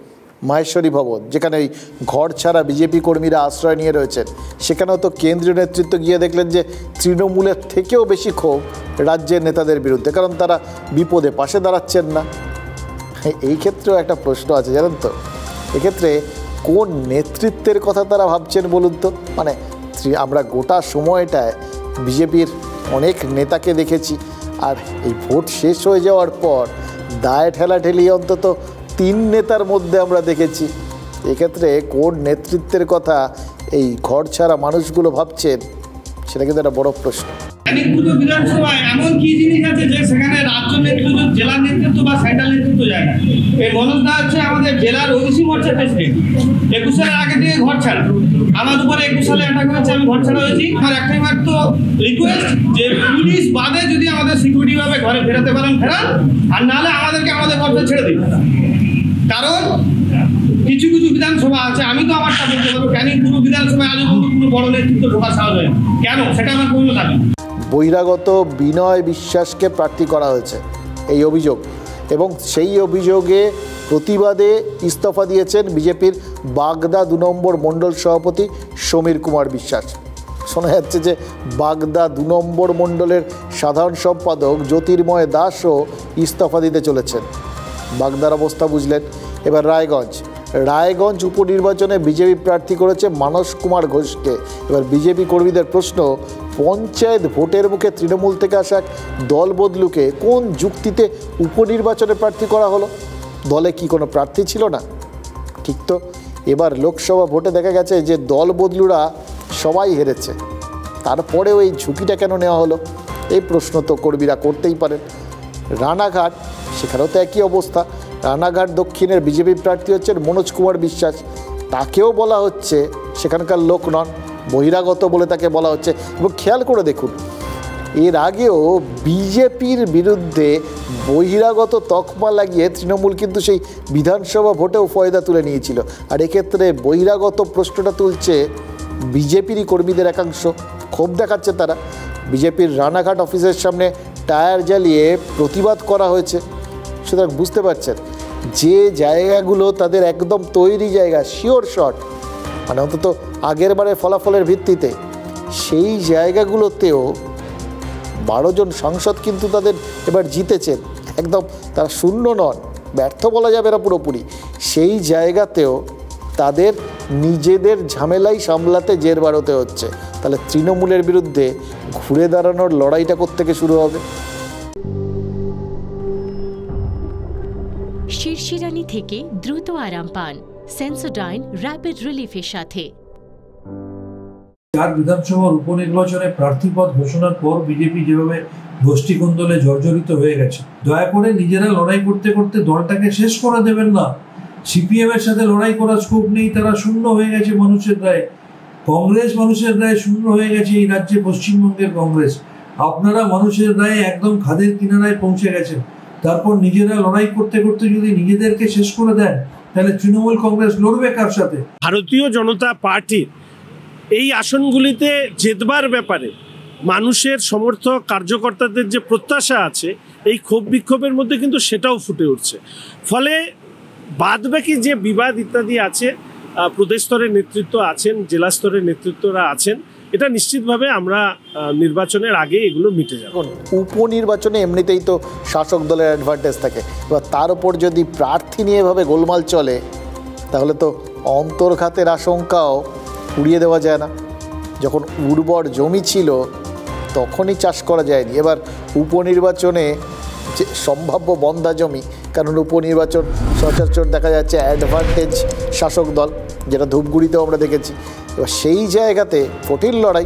মাহেশ্বরী ভবন, যেখানে ওই ঘর ছাড়া বিজেপি কর্মীরা আশ্রয় নিয়ে রয়েছেন, সেখানেও তো কেন্দ্রীয় নেতৃত্ব গিয়ে দেখলেন যে তৃণমূলের থেকেও বেশি ক্ষোভ রাজ্যের নেতাদের বিরুদ্ধে, কারণ তারা বিপদে পাশে দাঁড়াচ্ছেন না। এই ক্ষেত্রেও একটা প্রশ্ন আছে, জানেন তো, এক্ষেত্রে কোন নেতৃত্বের কথা তারা ভাবছেন বলুন তো? মানে আমরা গোটা সময়টায় বিজেপির অনেক নেতাকে দেখেছি, আর এই ভোট শেষ হয়ে যাওয়ার পর দায় ঠেলাঠেলি অন্তত 3 নেতার মধ্যে আমরা দেখেছি। এক্ষেত্রে কোন নেতৃত্বের কথা এই ঘর ছাড়া মানুষগুলো ভাবছেন, সেটা কিন্তু একটা বড় প্রশ্ন। বিধানসভায় এমন কি জিনিস আছে যে সেখানে রাজ্য নেতৃত্ব, জেলা নেতৃত্ব বা সেন্ট্রাল নেতৃত্ব যায় না? এই মনোজদা হচ্ছে আমাদের জেলার ওবিসি মোর্চার প্রেসিডেন্ট। 21 সালের আগে থেকে ঘর ছাড়া, আমার উপরে 21 সালে অ্যাটাক হয়েছে, আমি ঘর ছাড়া হয়েছি। আমার একটাই মাত্র রিকোয়েস্ট যে পুলিশ বাদে যদি আমাদের সিকিউরিটি ভাবে ঘরে ফেরাতে পারেন ফেরান, আর নাহলে আমাদেরকে আমাদের ঘরটা ছেড়ে দিন। কারণ কিছু কিছু বিধানসভা আছে, আমি তো আমারটা বলতে পারবো, কেন পুরো বিধানসভায় আজ পর্যন্ত পুরো বড় নেতৃত্ব ঢোকা সাহস হয় কেন, সেটা আমার কোনো দাবি। বহিরাগত বিনয় বিশ্বাসকে প্রার্থী করা হয়েছে এই অভিযোগ, এবং সেই অভিযোগে প্রতিবাদে ইস্তফা দিয়েছেন বিজেপির বাগদা 2 নম্বর মণ্ডল সভাপতি সমীর কুমার বিশ্বাস। শোনা যাচ্ছে যে বাগদা 2 নম্বর মণ্ডলের সাধারণ সম্পাদক জ্যোতির্ময় দাসও ইস্তফা দিতে চলেছেন। বাগদার অবস্থা বুঝলেন। এবার রায়গঞ্জ উপনির্বাচনে বিজেপি প্রার্থী করেছে মানস কুমার ঘোষকে। এবার বিজেপি কর্মীদের প্রশ্ন, পঞ্চায়েত ভোটের মুখে তৃণমূল থেকে আসা এক দল বদলুকে কোন যুক্তিতে উপনির্বাচনে প্রার্থী করা হলো? দলে কি কোনো প্রার্থী ছিল না? ঠিক তো, এবার লোকসভা ভোটে দেখা গেছে যে দল বদলুরা সবাই হেরেছে, তারপরেও এই ঝুঁকিটা কেন নেওয়া হলো? এই প্রশ্ন তো কর্মীরা করতেই পারেন। রানাঘাট, সেখানেও তো একই অবস্থা। রানাঘাট দক্ষিণের বিজেপি প্রার্থী হচ্ছেন মনোজ কুমার বিশ্বাস। তাকেও বলা হচ্ছে সেখানকার লোক নন, বহিরাগত বলে তাকে বলা হচ্ছে। এবং খেয়াল করে দেখুন, এর আগেও বিজেপির বিরুদ্ধে বহিরাগত তকমা লাগিয়ে তৃণমূল কিন্তু সেই বিধানসভা ভোটেও ফয়দা তুলে নিয়েছিল। আর এক্ষেত্রে বহিরাগত প্রশ্নটা তুলছে বিজেপিরই কর্মীদের একাংশ, ক্ষোভ দেখাচ্ছে তারা। বিজেপির রানাঘাট অফিসের সামনে টায়ার জ্বালিয়ে প্রতিবাদ করা হয়েছে। সুতরাং বুঝতে পারছেন যে জায়গাগুলো তাদের একদম তৈরি জায়গা, শিওর শট, মানে অন্তত আগের বারের ফলাফলের ভিত্তিতে, সেই জায়গাগুলোতেও 12 জন সাংসদ কিন্তু তাদের এবার জিতেছেন, একদম তারা শূন্য নন, ব্যর্থ বলা যাবে না পুরোপুরি। সেই জায়গাতেও তাদের নিজেদের ঝামেলাই সামলাতে জের বাড়তে হচ্ছে। তাহলে তৃণমূলের বিরুদ্ধে ঘুরে দাঁড়ানোর লড়াইটা কোত্থেকে শুরু হবে? শিরশিরানি থেকে দ্রুত আরাম পান সেন্সোডাইন র্যাপিড রিলিফের সাথে। 4 বিধানসভার উপনির্বাচনে প্রার্থীপদ ঘোষণার পর বিজেপি যেভাবে গোষ্ঠী কোন্দলে জর্জরিত হয়ে গেছে, দয়া করে নিজেরা লড়াই করতে করতে দলটাকে শেষ করে দেবেন না। সিপিএম এর সাথে লড়াই করার স্কোপ নেই, তারা শূন্য হয়ে গেছে মানুষের রায়ে। কংগ্রেস মানুষের রায়ে শূন্য হয়ে গেছে এই রাজ্যে পশ্চিমবঙ্গের কংগ্রেস। আপনারা মানুষের রায়ে একদম খাদের কিনারায় পৌঁছে গেছেন। তারপর নিজেরা লড়াই করতে করতে যদি নিজেদেরকে শেষ করে দেন, তাহলে তৃণমূল কংগ্রেস লড়বে কার সাথে? ভারতীয় জনতা পার্টি এই আসনগুলিতে জেতবার ব্যাপারে মানুষের সমর্থক কার্যকর্তাদের যে প্রত্যাশা আছে, এই ক্ষোভ বিক্ষোভের মধ্যে কিন্তু সেটাও ফুটে উঠছে। ফলে বাদবাকি যে বিবাদ ইত্যাদি আছে, প্রদেশ স্তরের নেতৃত্ব আছেন, জেলা স্তরের নেতৃত্বরা আছেন, এটা নিশ্চিতভাবে আমরা নির্বাচনের আগে এগুলো মিটে যাবে। উপনির্বাচনে এমনিতেই তো শাসক দলের অ্যাডভান্টেজ থাকে, এবার তার উপর যদি প্রার্থী নিয়ে এভাবে গোলমাল চলে, তাহলে তো অন্তর্ঘাতের আশঙ্কাও উড়িয়ে দেওয়া যায় না। যখন উর্বর জমি ছিল তখনই চাষ করা যায়নি, এবার উপনির্বাচনে যে সম্ভাব্য বন্ধা জমি, কারণ উপনির্বাচন সচরাচর দেখা যাচ্ছে অ্যাডভান্টেজ শাসক দল, যেটা ধূপগুড়িতেও আমরা দেখেছি। এবার সেই জায়গাতে ফটির লড়াই,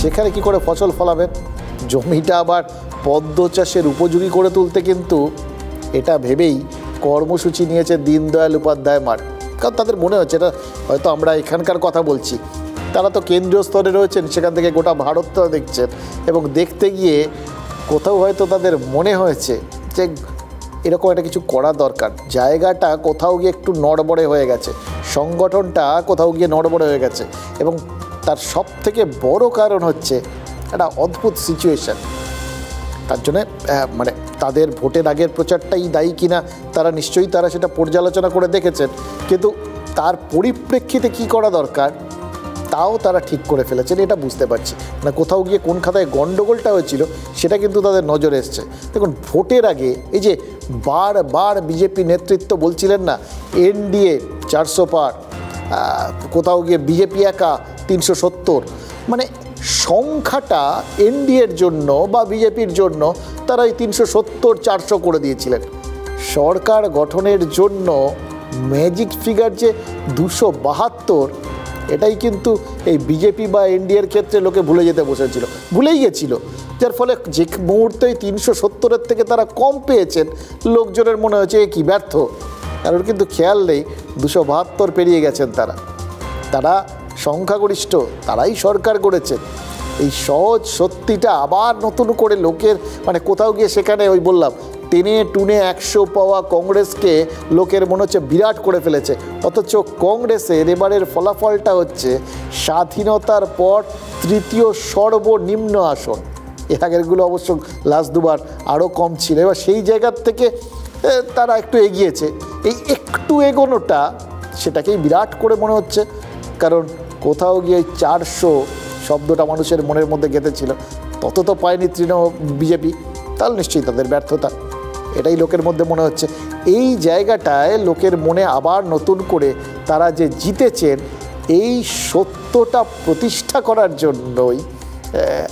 সেখানে কি করে ফসল ফলাবেন, জমিটা আবার পদ্ম চাষের উপযোগী করে তুলতে কিন্তু এটা ভেবেই কর্মসূচি নিয়েছে দীনদয়াল উপাধ্যায় মাঠ। কারণ তাদের মনে হচ্ছে, এটা হয়তো আমরা এখানকার কথা বলছি, তারা তো কেন্দ্রীয় স্তরে রয়েছেন, সেখান থেকে গোটা ভারতটা দেখছেন, এবং দেখতে গিয়ে কোথাও হয়তো তাদের মনে হয়েছে যে এরকম একটা কিছু করা দরকার। জায়গাটা কোথাও গিয়ে একটু নড়বড়ে হয়ে গেছে, সংগঠনটা কোথাও গিয়ে নড়বড়ে হয়ে গেছে, এবং তার সব থেকে বড় কারণ হচ্ছে একটা অদ্ভুত সিচুয়েশান। তার জন্যে মানে তাদের ভোটের আগের প্রচারটাই দায়ী কিনা তারা নিশ্চয়ই তারা সেটা পর্যালোচনা করে দেখেছেন, কিন্তু তার পরিপ্রেক্ষিতে কি করা দরকার তাও তারা ঠিক করে ফেলেছেন, এটা বুঝতে পারছি। মানে কোথাও গিয়ে কোন খাতায় গণ্ডগোলটা হয়েছিল সেটা কিন্তু তাদের নজরে এসছে। দেখুন, ভোটের আগে এই যে বারবার বিজেপি নেতৃত্ব বলছিলেন না এনডিএ 400 পার, কোথাও গিয়ে বিজেপি একা 370, মানে সংখ্যাটা এনডিএর জন্য বা বিজেপির জন্য তারা এই 370-400 করে দিয়েছিলেন। সরকার গঠনের জন্য ম্যাজিক ফিগার যে 272, এটাই কিন্তু এই বিজেপি বা এনডিএর ক্ষেত্রে লোকে ভুলে যেতে বসেছিল, ভুলেই গেছিল, যার ফলে যে মুহূর্তে 370-এর থেকে তারা কম পেয়েছেন, লোকজনের মনে হয়েছে কি ব্যর্থ। কারণ কিন্তু খেয়াল নেই 272 পেরিয়ে গেছেন তারা সংখ্যাগরিষ্ঠ, তারাই সরকার করেছেন। এই সহজ সত্যিটা আবার নতুন করে লোকের মানে কোথাও গিয়ে সেখানে ওই বললাম টেনে টুনে 100 পাওয়া কংগ্রেসকে লোকের মনে হচ্ছে বিরাট করে ফেলেছে, অথচ কংগ্রেসের এবারের ফলাফলটা হচ্ছে স্বাধীনতার পর 3য় সর্বনিম্ন আসন। এর আগেরগুলো অবশ্য লাস্ট দুবার আরও কম ছিল, এবার সেই জায়গার থেকে তারা একটু এগিয়েছে। এই একটু এগোনোটা সেটাকেই বিরাট করে মনে হচ্ছে, কারণ কোথাও গিয়ে 400 শব্দটা মানুষের মনের মধ্যে গেঁথেছিল, তত তো পায়নি বিজেপি, তাহলে নিশ্চয়ই তাদের ব্যর্থতা, এটাই লোকের মধ্যে মনে হচ্ছে। এই জায়গাটায় লোকের মনে আবার নতুন করে তারা যে জিতেছেন, এই সত্যটা প্রতিষ্ঠা করার জন্যই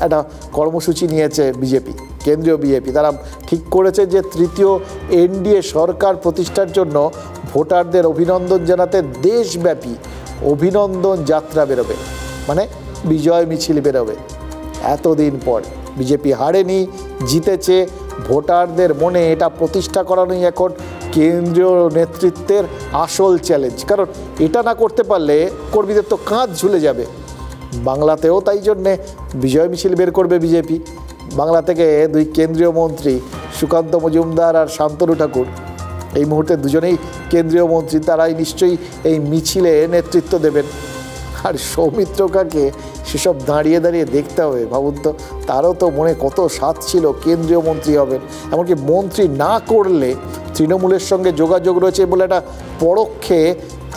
একটা কর্মসূচি নিয়েছে বিজেপি, কেন্দ্রীয় বিজেপি। তারা ঠিক করেছে যে 3য় এনডিএ সরকার প্রতিষ্ঠার জন্য ভোটারদের অভিনন্দন জানাতে দেশব্যাপী অভিনন্দন যাত্রা বেরোবে, মানে বিজয় মিছিল বেরোবে। এতদিন পর বিজেপি হারেনি, জিতেছে, ভোটারদের মনে এটা প্রতিষ্ঠা করানোই এখন কেন্দ্রীয় নেতৃত্বের আসল চ্যালেঞ্জ। কারণ এটা না করতে পারলে কর্মীদের তো কাঁধ ঝুলে যাবে। বাংলাতেও তাই জন্যে বিজয় মিছিল বের করবে বিজেপি, বাংলা থেকে দুই কেন্দ্রীয় মন্ত্রী সুকান্ত মজুমদার আর শান্তনু ঠাকুর, এই মুহূর্তে দুজনেই কেন্দ্রীয় মন্ত্রী, তারাই নিশ্চয়ই এই মিছিলে নেতৃত্ব দেবেন। আর সৌমিত্রকাকে সেসব দাঁড়িয়ে দাঁড়িয়ে দেখতে হবে। ভাবুন তো, তারও তো মনে কত স্বাদ ছিল কেন্দ্রীয় মন্ত্রী হবেন, এমনকি মন্ত্রী না করলে তৃণমূলের সঙ্গে যোগাযোগ রয়েছে বলে একটা পরোক্ষে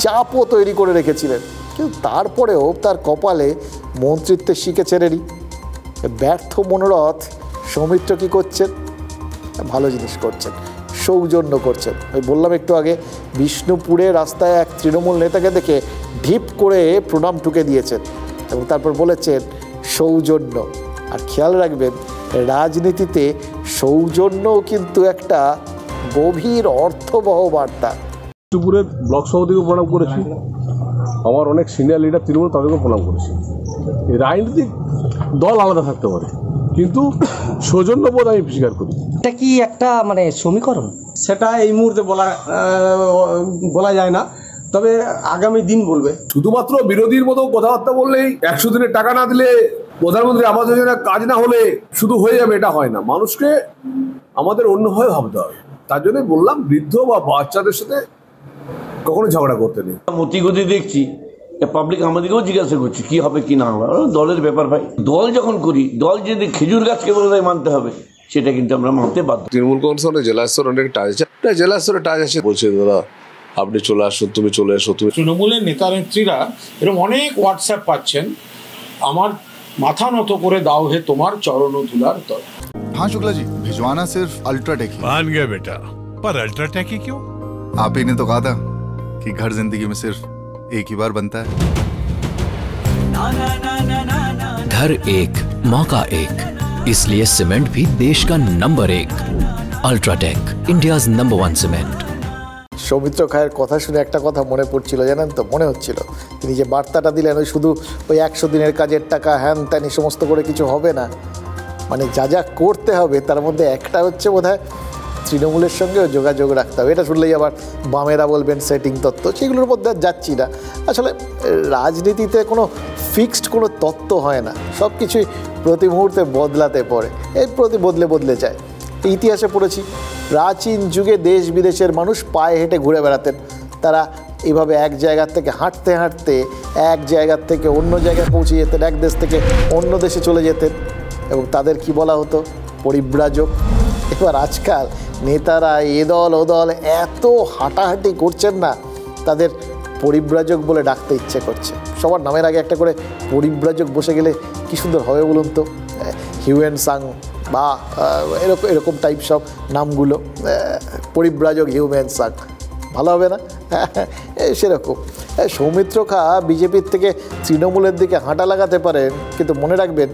চাপও তৈরি করে রেখেছিলেন। কিন্তু তারপরেও তার কপালে মন্ত্রিত্বে শিখেছেনেরই। ব্যর্থ মনোরথ সৌমিত্র কী করছেন? ভালো জিনিস করছেন, সৌজন্য করছেন। ওই বললাম একটু আগে, বিষ্ণুপুরে রাস্তায় এক তৃণমূল নেতাকে দেখে ঢিপ করে প্রণাম টুকে দিয়েছেন এবং তারপর বলেছেন সৌজন্য। আর খেয়াল রাখবেন, রাজনীতিতে সৌজন্যও কিন্তু একটা গভীর অর্থবহ বার্তা। বিষ্ণুপুরের ব্লক সভাপতিকে প্রণাম করেছি, আমার অনেক সিনিয়র লিডার তৃণমূল তাদেরকে প্রণাম করেছি। এই রাজনৈতিক দল আলাদা থাকতে পারে, কিন্তু সৌজন্যবোধ আমি স্বীকার করি। এটা কি একটা মানে সমীকরণ? সেটা এই মুহূর্তে বলা যায় না, তবে আগামী দিন বলবে। শুধুমাত্র বিরোধীর মতো কথাবার্তা বললেই 100 দিনের টাকা না দিলে, প্রধানমন্ত্রী আবাস যোজনার কাজ না হলে শুধু হয়ে যাবে, এটা হয় না। মানুষকে আমাদের অন্যভাবে ভাবতে হবে। তার জন্য বললাম, বৃদ্ধ বা বাচ্চাদের সাথে কখনো ঝগড়া করতে নেই। মতিগতি দেখছি, পাবলিক আমাদেরকেও জিজ্ঞাসা করছে কি হবে কি না হবে। দলের ব্যাপার ভাই, দল যখন করি, দল যদি খেজুর গাছকে বলে মানতে হবে, সেটা কিন্তু আমরা মানতে বাধ্য। তৃণমূল কংগ্রেস জেলা স্তরে অনেক টাচ আছে, জেলা স্তরে টাচ আছে, বলছে দাদা আপনি চলে আসুন, তুমি চলে এসো। তুমি তৃণমূলের নেতা নেত্রীরা এরকম অনেক হোয়াটসঅ্যাপ পাচ্ছেন, আমার মাথা নত করে দাও হে তোমার চরণ ধুলার তল। हाँ शुक्ला जी, भिजवाना सिर्फ अल्ट्राटेक ही। मान गया बेटा, पर अल्ट्राटेक ही क्यों? आप ही ने तो कहा था कि घर जिंदगी में सिर्फ एक ही बार बनता है। घर एक मौका एक, इसलिए सीमेंट भी देश का number 1। UltraTech, India's number 1 cement. Soumitra খায়ের কথা শুনে একটা কথা মনে পড়ছিল, জানেন তো, মনে হচ্ছিল তিনি যে বার্তাটা দিলেন, ওই শুধু ওই 100 দিনের কাজের টাকা হ্যান ত্যান এই সমস্ত করে কিছু হবে না, মানে যা যা করতে হবে তার মধ্যে একটা হচ্ছে বোধহয় তৃণমূলের সঙ্গেও যোগাযোগ রাখতে হবে। এটা শুনলেই আবার বামেরা বলবেন সেটিং তত্ত্ব, সেগুলোর মধ্যে আর যাচ্ছি না। আসলে রাজনীতিতে কোনো ফিক্সড কোনো তত্ত্ব হয় না, সব কিছুই প্রতি মুহূর্তে বদলাতে পড়ে, এই প্রতি বদলে যায়। ইতিহাসে পড়েছি, প্রাচীন যুগে দেশ বিদেশের মানুষ পায়ে হেঁটে ঘুরে বেড়াতেন। তারা এভাবে এক জায়গা থেকে হাঁটতে হাঁটতে এক জায়গার থেকে অন্য জায়গায় পৌঁছে যেতেন, এক দেশ থেকে অন্য দেশে চলে যেতেন, এবং তাদের কি বলা হতো? পরিব্রাজক। এবার আজকাল নেতারা এ দল ও দল এত হাঁটাহাঁটি করছেন না, তাদের পরিব্রাজক বলে ডাকতে ইচ্ছে করছে। সবার নামের আগে একটা করে পরিব্রাজক বসে গেলে কি সুন্দর হবে বলুন তো। হিউয়েন সাং বা এরকম টাইপ সব নামগুলো, পরিব্রাজক হিউম্যান সাং, ভালো হবে না? সেরকম সৌমিত্র খা বিজেপির থেকে তৃণমূলের দিকে হাঁটা লাগাতে পারেন, কিন্তু মনে রাখবেন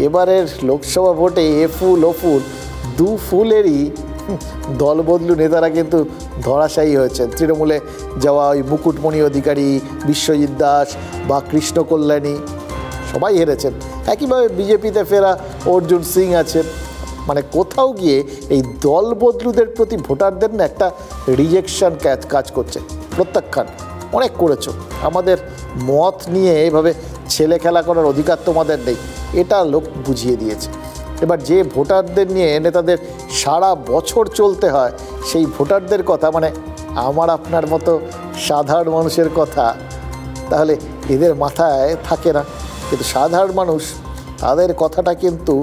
এবারের লোকসভা ভোটে এ ফুল ও ফুল দু ফুলেরই দল বদলু নেতারা কিন্তু ধরাশায়ী হয়েছেন। তৃণমূলে যাওয়া ওই মুকুটমণি অধিকারী, বিশ্বজিৎ দাস বা কৃষ্ণ কল্যাণী সবাই হেরেছেন। একইভাবে বিজেপিতে ফেরা অর্জুন সিং আছেন। মানে কোথাও গিয়ে এই দল বদলুদের প্রতি ভোটারদের না একটা রিজেকশন কাজ করছে, প্রত্যাখ্যান। অনেক করেছো, আমাদের মত নিয়ে এভাবে ছেলে খেলা করার অধিকার তোমাদের নেই, এটা লোক বুঝিয়ে দিয়েছে। এবার যে ভোটারদের নিয়ে নেতাদের সারা বছর চলতে হয়, সেই ভোটারদের কথা, মানে আমার আপনার মতো সাধারণ মানুষের কথা, তাহলে এদের মাথায় থাকে না। কিন্তু সাধারণ মানুষ তাদের কথাটা কিন্তু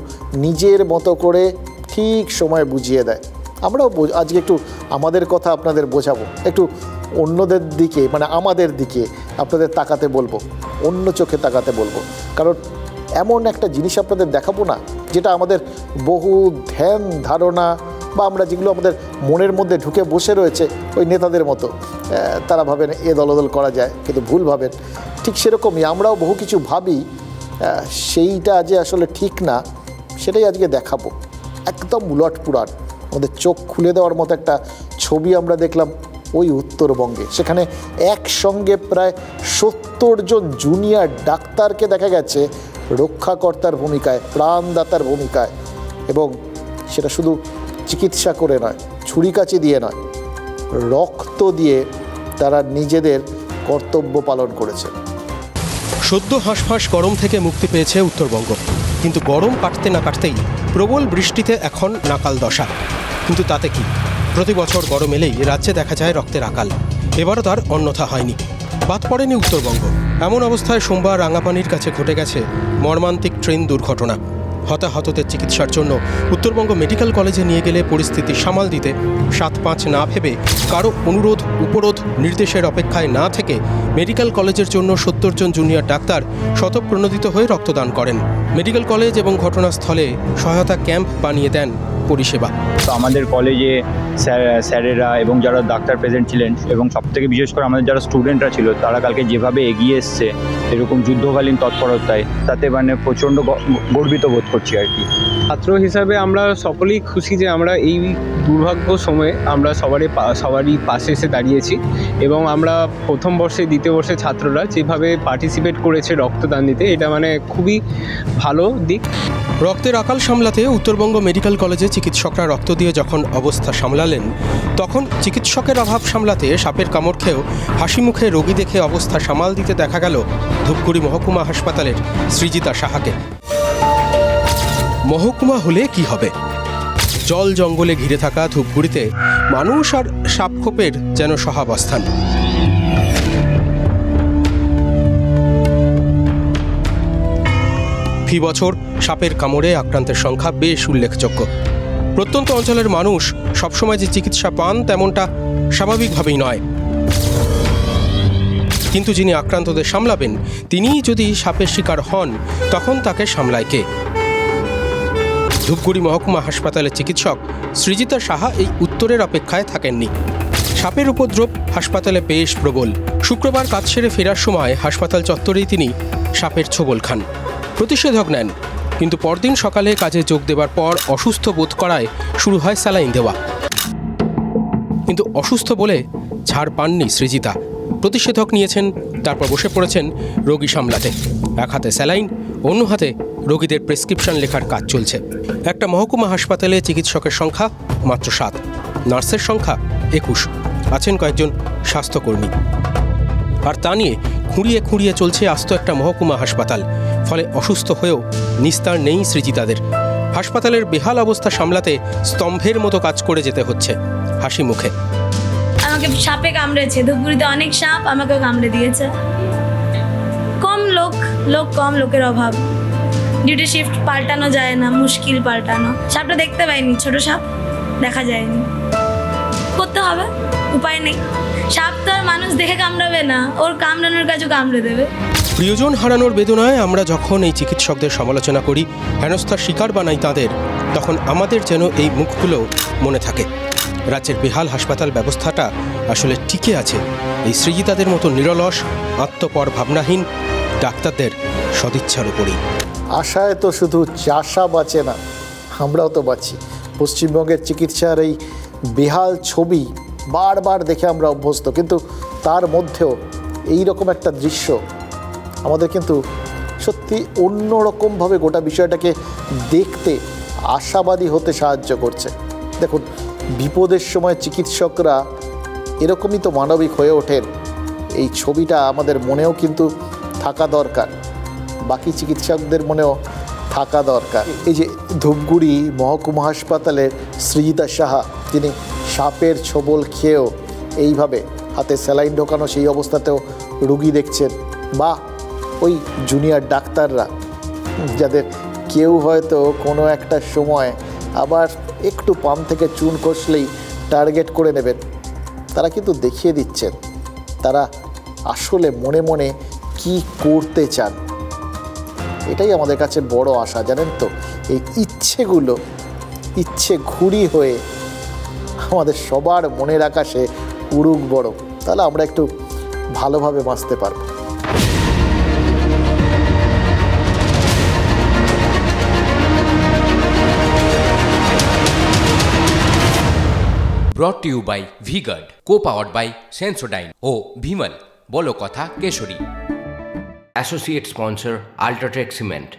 নিজের মতো করে ঠিক সময় বুঝিয়ে দেয়। আমরাও আজকে একটু আমাদের কথা আপনাদের বোঝাবো, একটু অন্যদের দিকে, মানে আমাদের দিকে আপনাদের তাকাতে বলবো, অন্য চোখে তাকাতে বলবো। কারণ এমন একটা জিনিস আপনাদের দেখাবো না যেটা আমাদের বহু ধ্যান ধারণা বা আমরা যেগুলো আমাদের মনের মধ্যে ঢুকে বসে রয়েছে ওই নেতাদের মতো, তারা ভাবেন এ দলদল করা যায়, কিন্তু ভুল ভাবেন। ঠিক সেরকমই আমরাও বহু কিছু ভাবি, সেইটা যে আসলে ঠিক না, সেটাই আজকে দেখাবো। একদম উলট পুরাট, আমাদের চোখ খুলে দেওয়ার মতো একটা ছবি আমরা দেখলাম ওই উত্তরবঙ্গে। সেখানে একসঙ্গে প্রায় 70 জন জুনিয়র ডাক্তারকে দেখা গেছে রক্ষাকর্তার ভূমিকায়, প্রাণদাতার ভূমিকায়, এবং সেটা শুধু চিকিৎসা করে নয়, ছুরিকাচি দিয়ে নয়, রক্ত দিয়ে তারা নিজেদের কর্তব্য পালন করেছে। সদ্য হাঁসফাঁস গরম থেকে মুক্তি পেয়েছে উত্তরবঙ্গ। কিন্তু গরম কাটতে না কাটতেই প্রবল বৃষ্টিতে এখন নাকাল দশা। কিন্তু তাতে কি, প্রতি বছর গরম এলেই রাজ্যে দেখা যায় রক্তের আকাল। এবারও তার অন্যথা হয়নি, বাদ পড়েনি উত্তরবঙ্গ। এমন অবস্থায় সোমবার রাঙাপানির কাছে ঘটে গেছে মর্মান্তিক ট্রেন দুর্ঘটনা। হতাহতদের চিকিৎসার জন্য উত্তরবঙ্গ মেডিকেল কলেজে নিয়ে গেলে পরিস্থিতি সামাল দিতে 7-5 না ভেবে, কারো অনুরোধ উপরোধ নির্দেশের অপেক্ষায় না থেকে মেডিকেল কলেজের জন্য 70 জন জুনিয়র ডাক্তার স্বতঃপ্রণোদিত হয়ে রক্তদান করেন। মেডিকেল কলেজ এবং ঘটনাস্থলে সহায়তা ক্যাম্প বানিয়ে দেন পরিষেবা। তো আমাদের কলেজে স্যারেরা এবং যারা ডাক্তার প্রেজেন্ট ছিলেন এবং সবথেকে বিশেষ করে আমাদের যারা স্টুডেন্টরা ছিল, তারা কালকে যেভাবে এগিয়ে এসছে এরকম যুদ্ধকালীন তৎপরতায়, তাতে মানে প্রচণ্ড গর্বিত বোধ করছি আর কি। ছাত্র হিসাবে আমরা সকলেই খুশি যে আমরা এই দুর্ভাগ্য সময়ে আমরা সবারই পাশে এসে দাঁড়িয়েছি এবং আমরা প্রথম বর্ষে দ্বিতীয় বর্ষে ছাত্ররা যেভাবে পার্টিসিপেট করেছে রক্তদান দিতে, এটা মানে খুবই ভালো দিক। রক্তের আকাল সামলাতে উত্তরবঙ্গ মেডিকেল কলেজে চিকিৎসকরা রক্ত দিয়ে যখন অবস্থা সামলালেন, তখন চিকিৎসকের অভাব সামলাতে সাপের কামড় খেয়েও হাসি মুখে রোগী দেখে অবস্থা সামাল দিতে দেখা গেল ধূপগুড়ি মহকুমা হাসপাতালের সৃজিতা সাহাকে। মহকুমা হলে কি হবে? জল জঙ্গলে ঘিরে থাকা ধূপগুড়িতে মানুষ আর সাপখোপের যেন সহাবস্থান। ফি বছর সাপের কামড়ে আক্রান্তের সংখ্যা বেশ উল্লেখযোগ্য। প্রত্যন্ত অঞ্চলের মানুষ সবসময় যে চিকিৎসা পান তেমনটা স্বাভাবিকভাবেই নয়, কিন্তু যিনি আক্রান্তদের সামলাবেন তিনিই যদি সাপের শিকার হন, তখন তাকে সামলায় কে? ধূপগুড়ি মহকুমা হাসপাতালের চিকিৎসক সৃজিতা সাহা এই উত্তরের অপেক্ষায় থাকেননি। সাপের উপদ্রব হাসপাতালে বেশ প্রবল। শুক্রবার কাজ সেরে ফেরার সময় হাসপাতাল চত্বরেই তিনি সাপের ছোবল খান, প্রতিষেধক নেন, কিন্তু পরদিন সকালে কাজে যোগ দেবার পর অসুস্থ বোধ করায় শুরু হয় স্যালাইন দেওয়া। কিন্তু অসুস্থ বলে ছাড় পাননি সৃজিতা। প্রতিষেধক নিয়েছেন, তারপর বসে পড়েছেন রোগী সামলাতে। এক হাতে স্যালাইন, অন্য হাতে রোগীদের প্রেসক্রিপশন লেখার কাজ চলছে। একটা মহকুমা হাসপাতালে চিকিৎসকের সংখ্যা মাত্র 7, নার্সের সংখ্যা 21, আছেন কয়েকজন স্বাস্থ্যকর্মী। আর তা নিয়ে খুঁড়িয়ে খুঁড়িয়ে চলছে আস্ত একটা মহকুমা হাসপাতাল। ফলে অসুস্থ হয়েও নিস্তার নেই সৃজিতাদের। হাসপাতালের বেহাল অবস্থা সামলাতে স্তম্ভের মতো কাজ করে যেতে হচ্ছে হাসি মুখে। আমাকে সাপে কামড়েছে, ধূপগুড়িতে অনেক সাপ আমাকে কামড়ে দিয়েছে। কম লোক কম, লোকের অভাব, ডিউটি শিফট পাল্টানো যায় না, মুশকিল পাল্টানো। সাপটা দেখতে পাইনি, ছোট সাপ দেখা যায়নি, করতে হবে, উপায় নেই। সাপ তো আর মানুষ দেখে কামড়াবে না, ওর কামড়ানোর কাজও কামড়ে দেবে। প্রিয়জন হারানোর বেদনায় আমরা যখন এই চিকিৎসকদের সমালোচনা করি, হেনস্থার শিকার বানাই তাদের, তখন আমাদের যেন এই মুখগুলো মনে থাকে। রাজ্যের বেহাল হাসপাতাল ব্যবস্থাটা আসলে টিকে আছে এই সৃজিতাদের মতো নিরলস, আত্মপর ভাবনাহীন ডাক্তারদের সদিচ্ছার উপরেই। আশায় তো শুধু চাষা বাঁচে না, আমরাও তো বাঁচি। পশ্চিমবঙ্গের চিকিৎসার এই বেহাল ছবি বারবার দেখে আমরা অভ্যস্ত, কিন্তু তার মধ্যেও এই রকম একটা দৃশ্য আমাদের কিন্তু সত্যি অন্যরকমভাবে গোটা বিষয়টাকে দেখতে আশাবাদী হতে সাহায্য করছে। দেখুন, বিপদের সময় চিকিৎসকরা এরকমই তো মানবিক হয়ে ওঠেন, এই ছবিটা আমাদের মনেও কিন্তু থাকা দরকার, বাকি চিকিৎসকদের মনেও থাকা দরকার। এই যে ধূপগুড়ি মহকুমা হাসপাতালের সৃজিতা সাহা, তিনি সাপের ছোবল খেয়েও এইভাবে হাতে স্যালাইন ঢোকানো সেই অবস্থাতেও রুগী দেখছেন, বা ওই জুনিয়র ডাক্তাররা যাদের কেউ হয়তো কোনো একটা সময় আবার একটু পাম থেকে চুন কষলেই টার্গেট করে নেবেন, তারা কিন্তু দেখিয়ে দিচ্ছেন তারা আসলে মনে মনে কি করতে চান। এটাই আমাদের কাছে বড় আশা, জানেন তো। এই ইচ্ছেগুলো ইচ্ছে ঘুড়ি হয়ে আমাদের সবার মনের আকাশে উড়ুক বড়, তাহলে আমরা একটু ভালোভাবে বাঁচতে পারব। Brought to you by V-Guard, co-powered by Sensodyne O Bhimal, বলো কথা Keshari. Associate sponsor Ultratech Cement.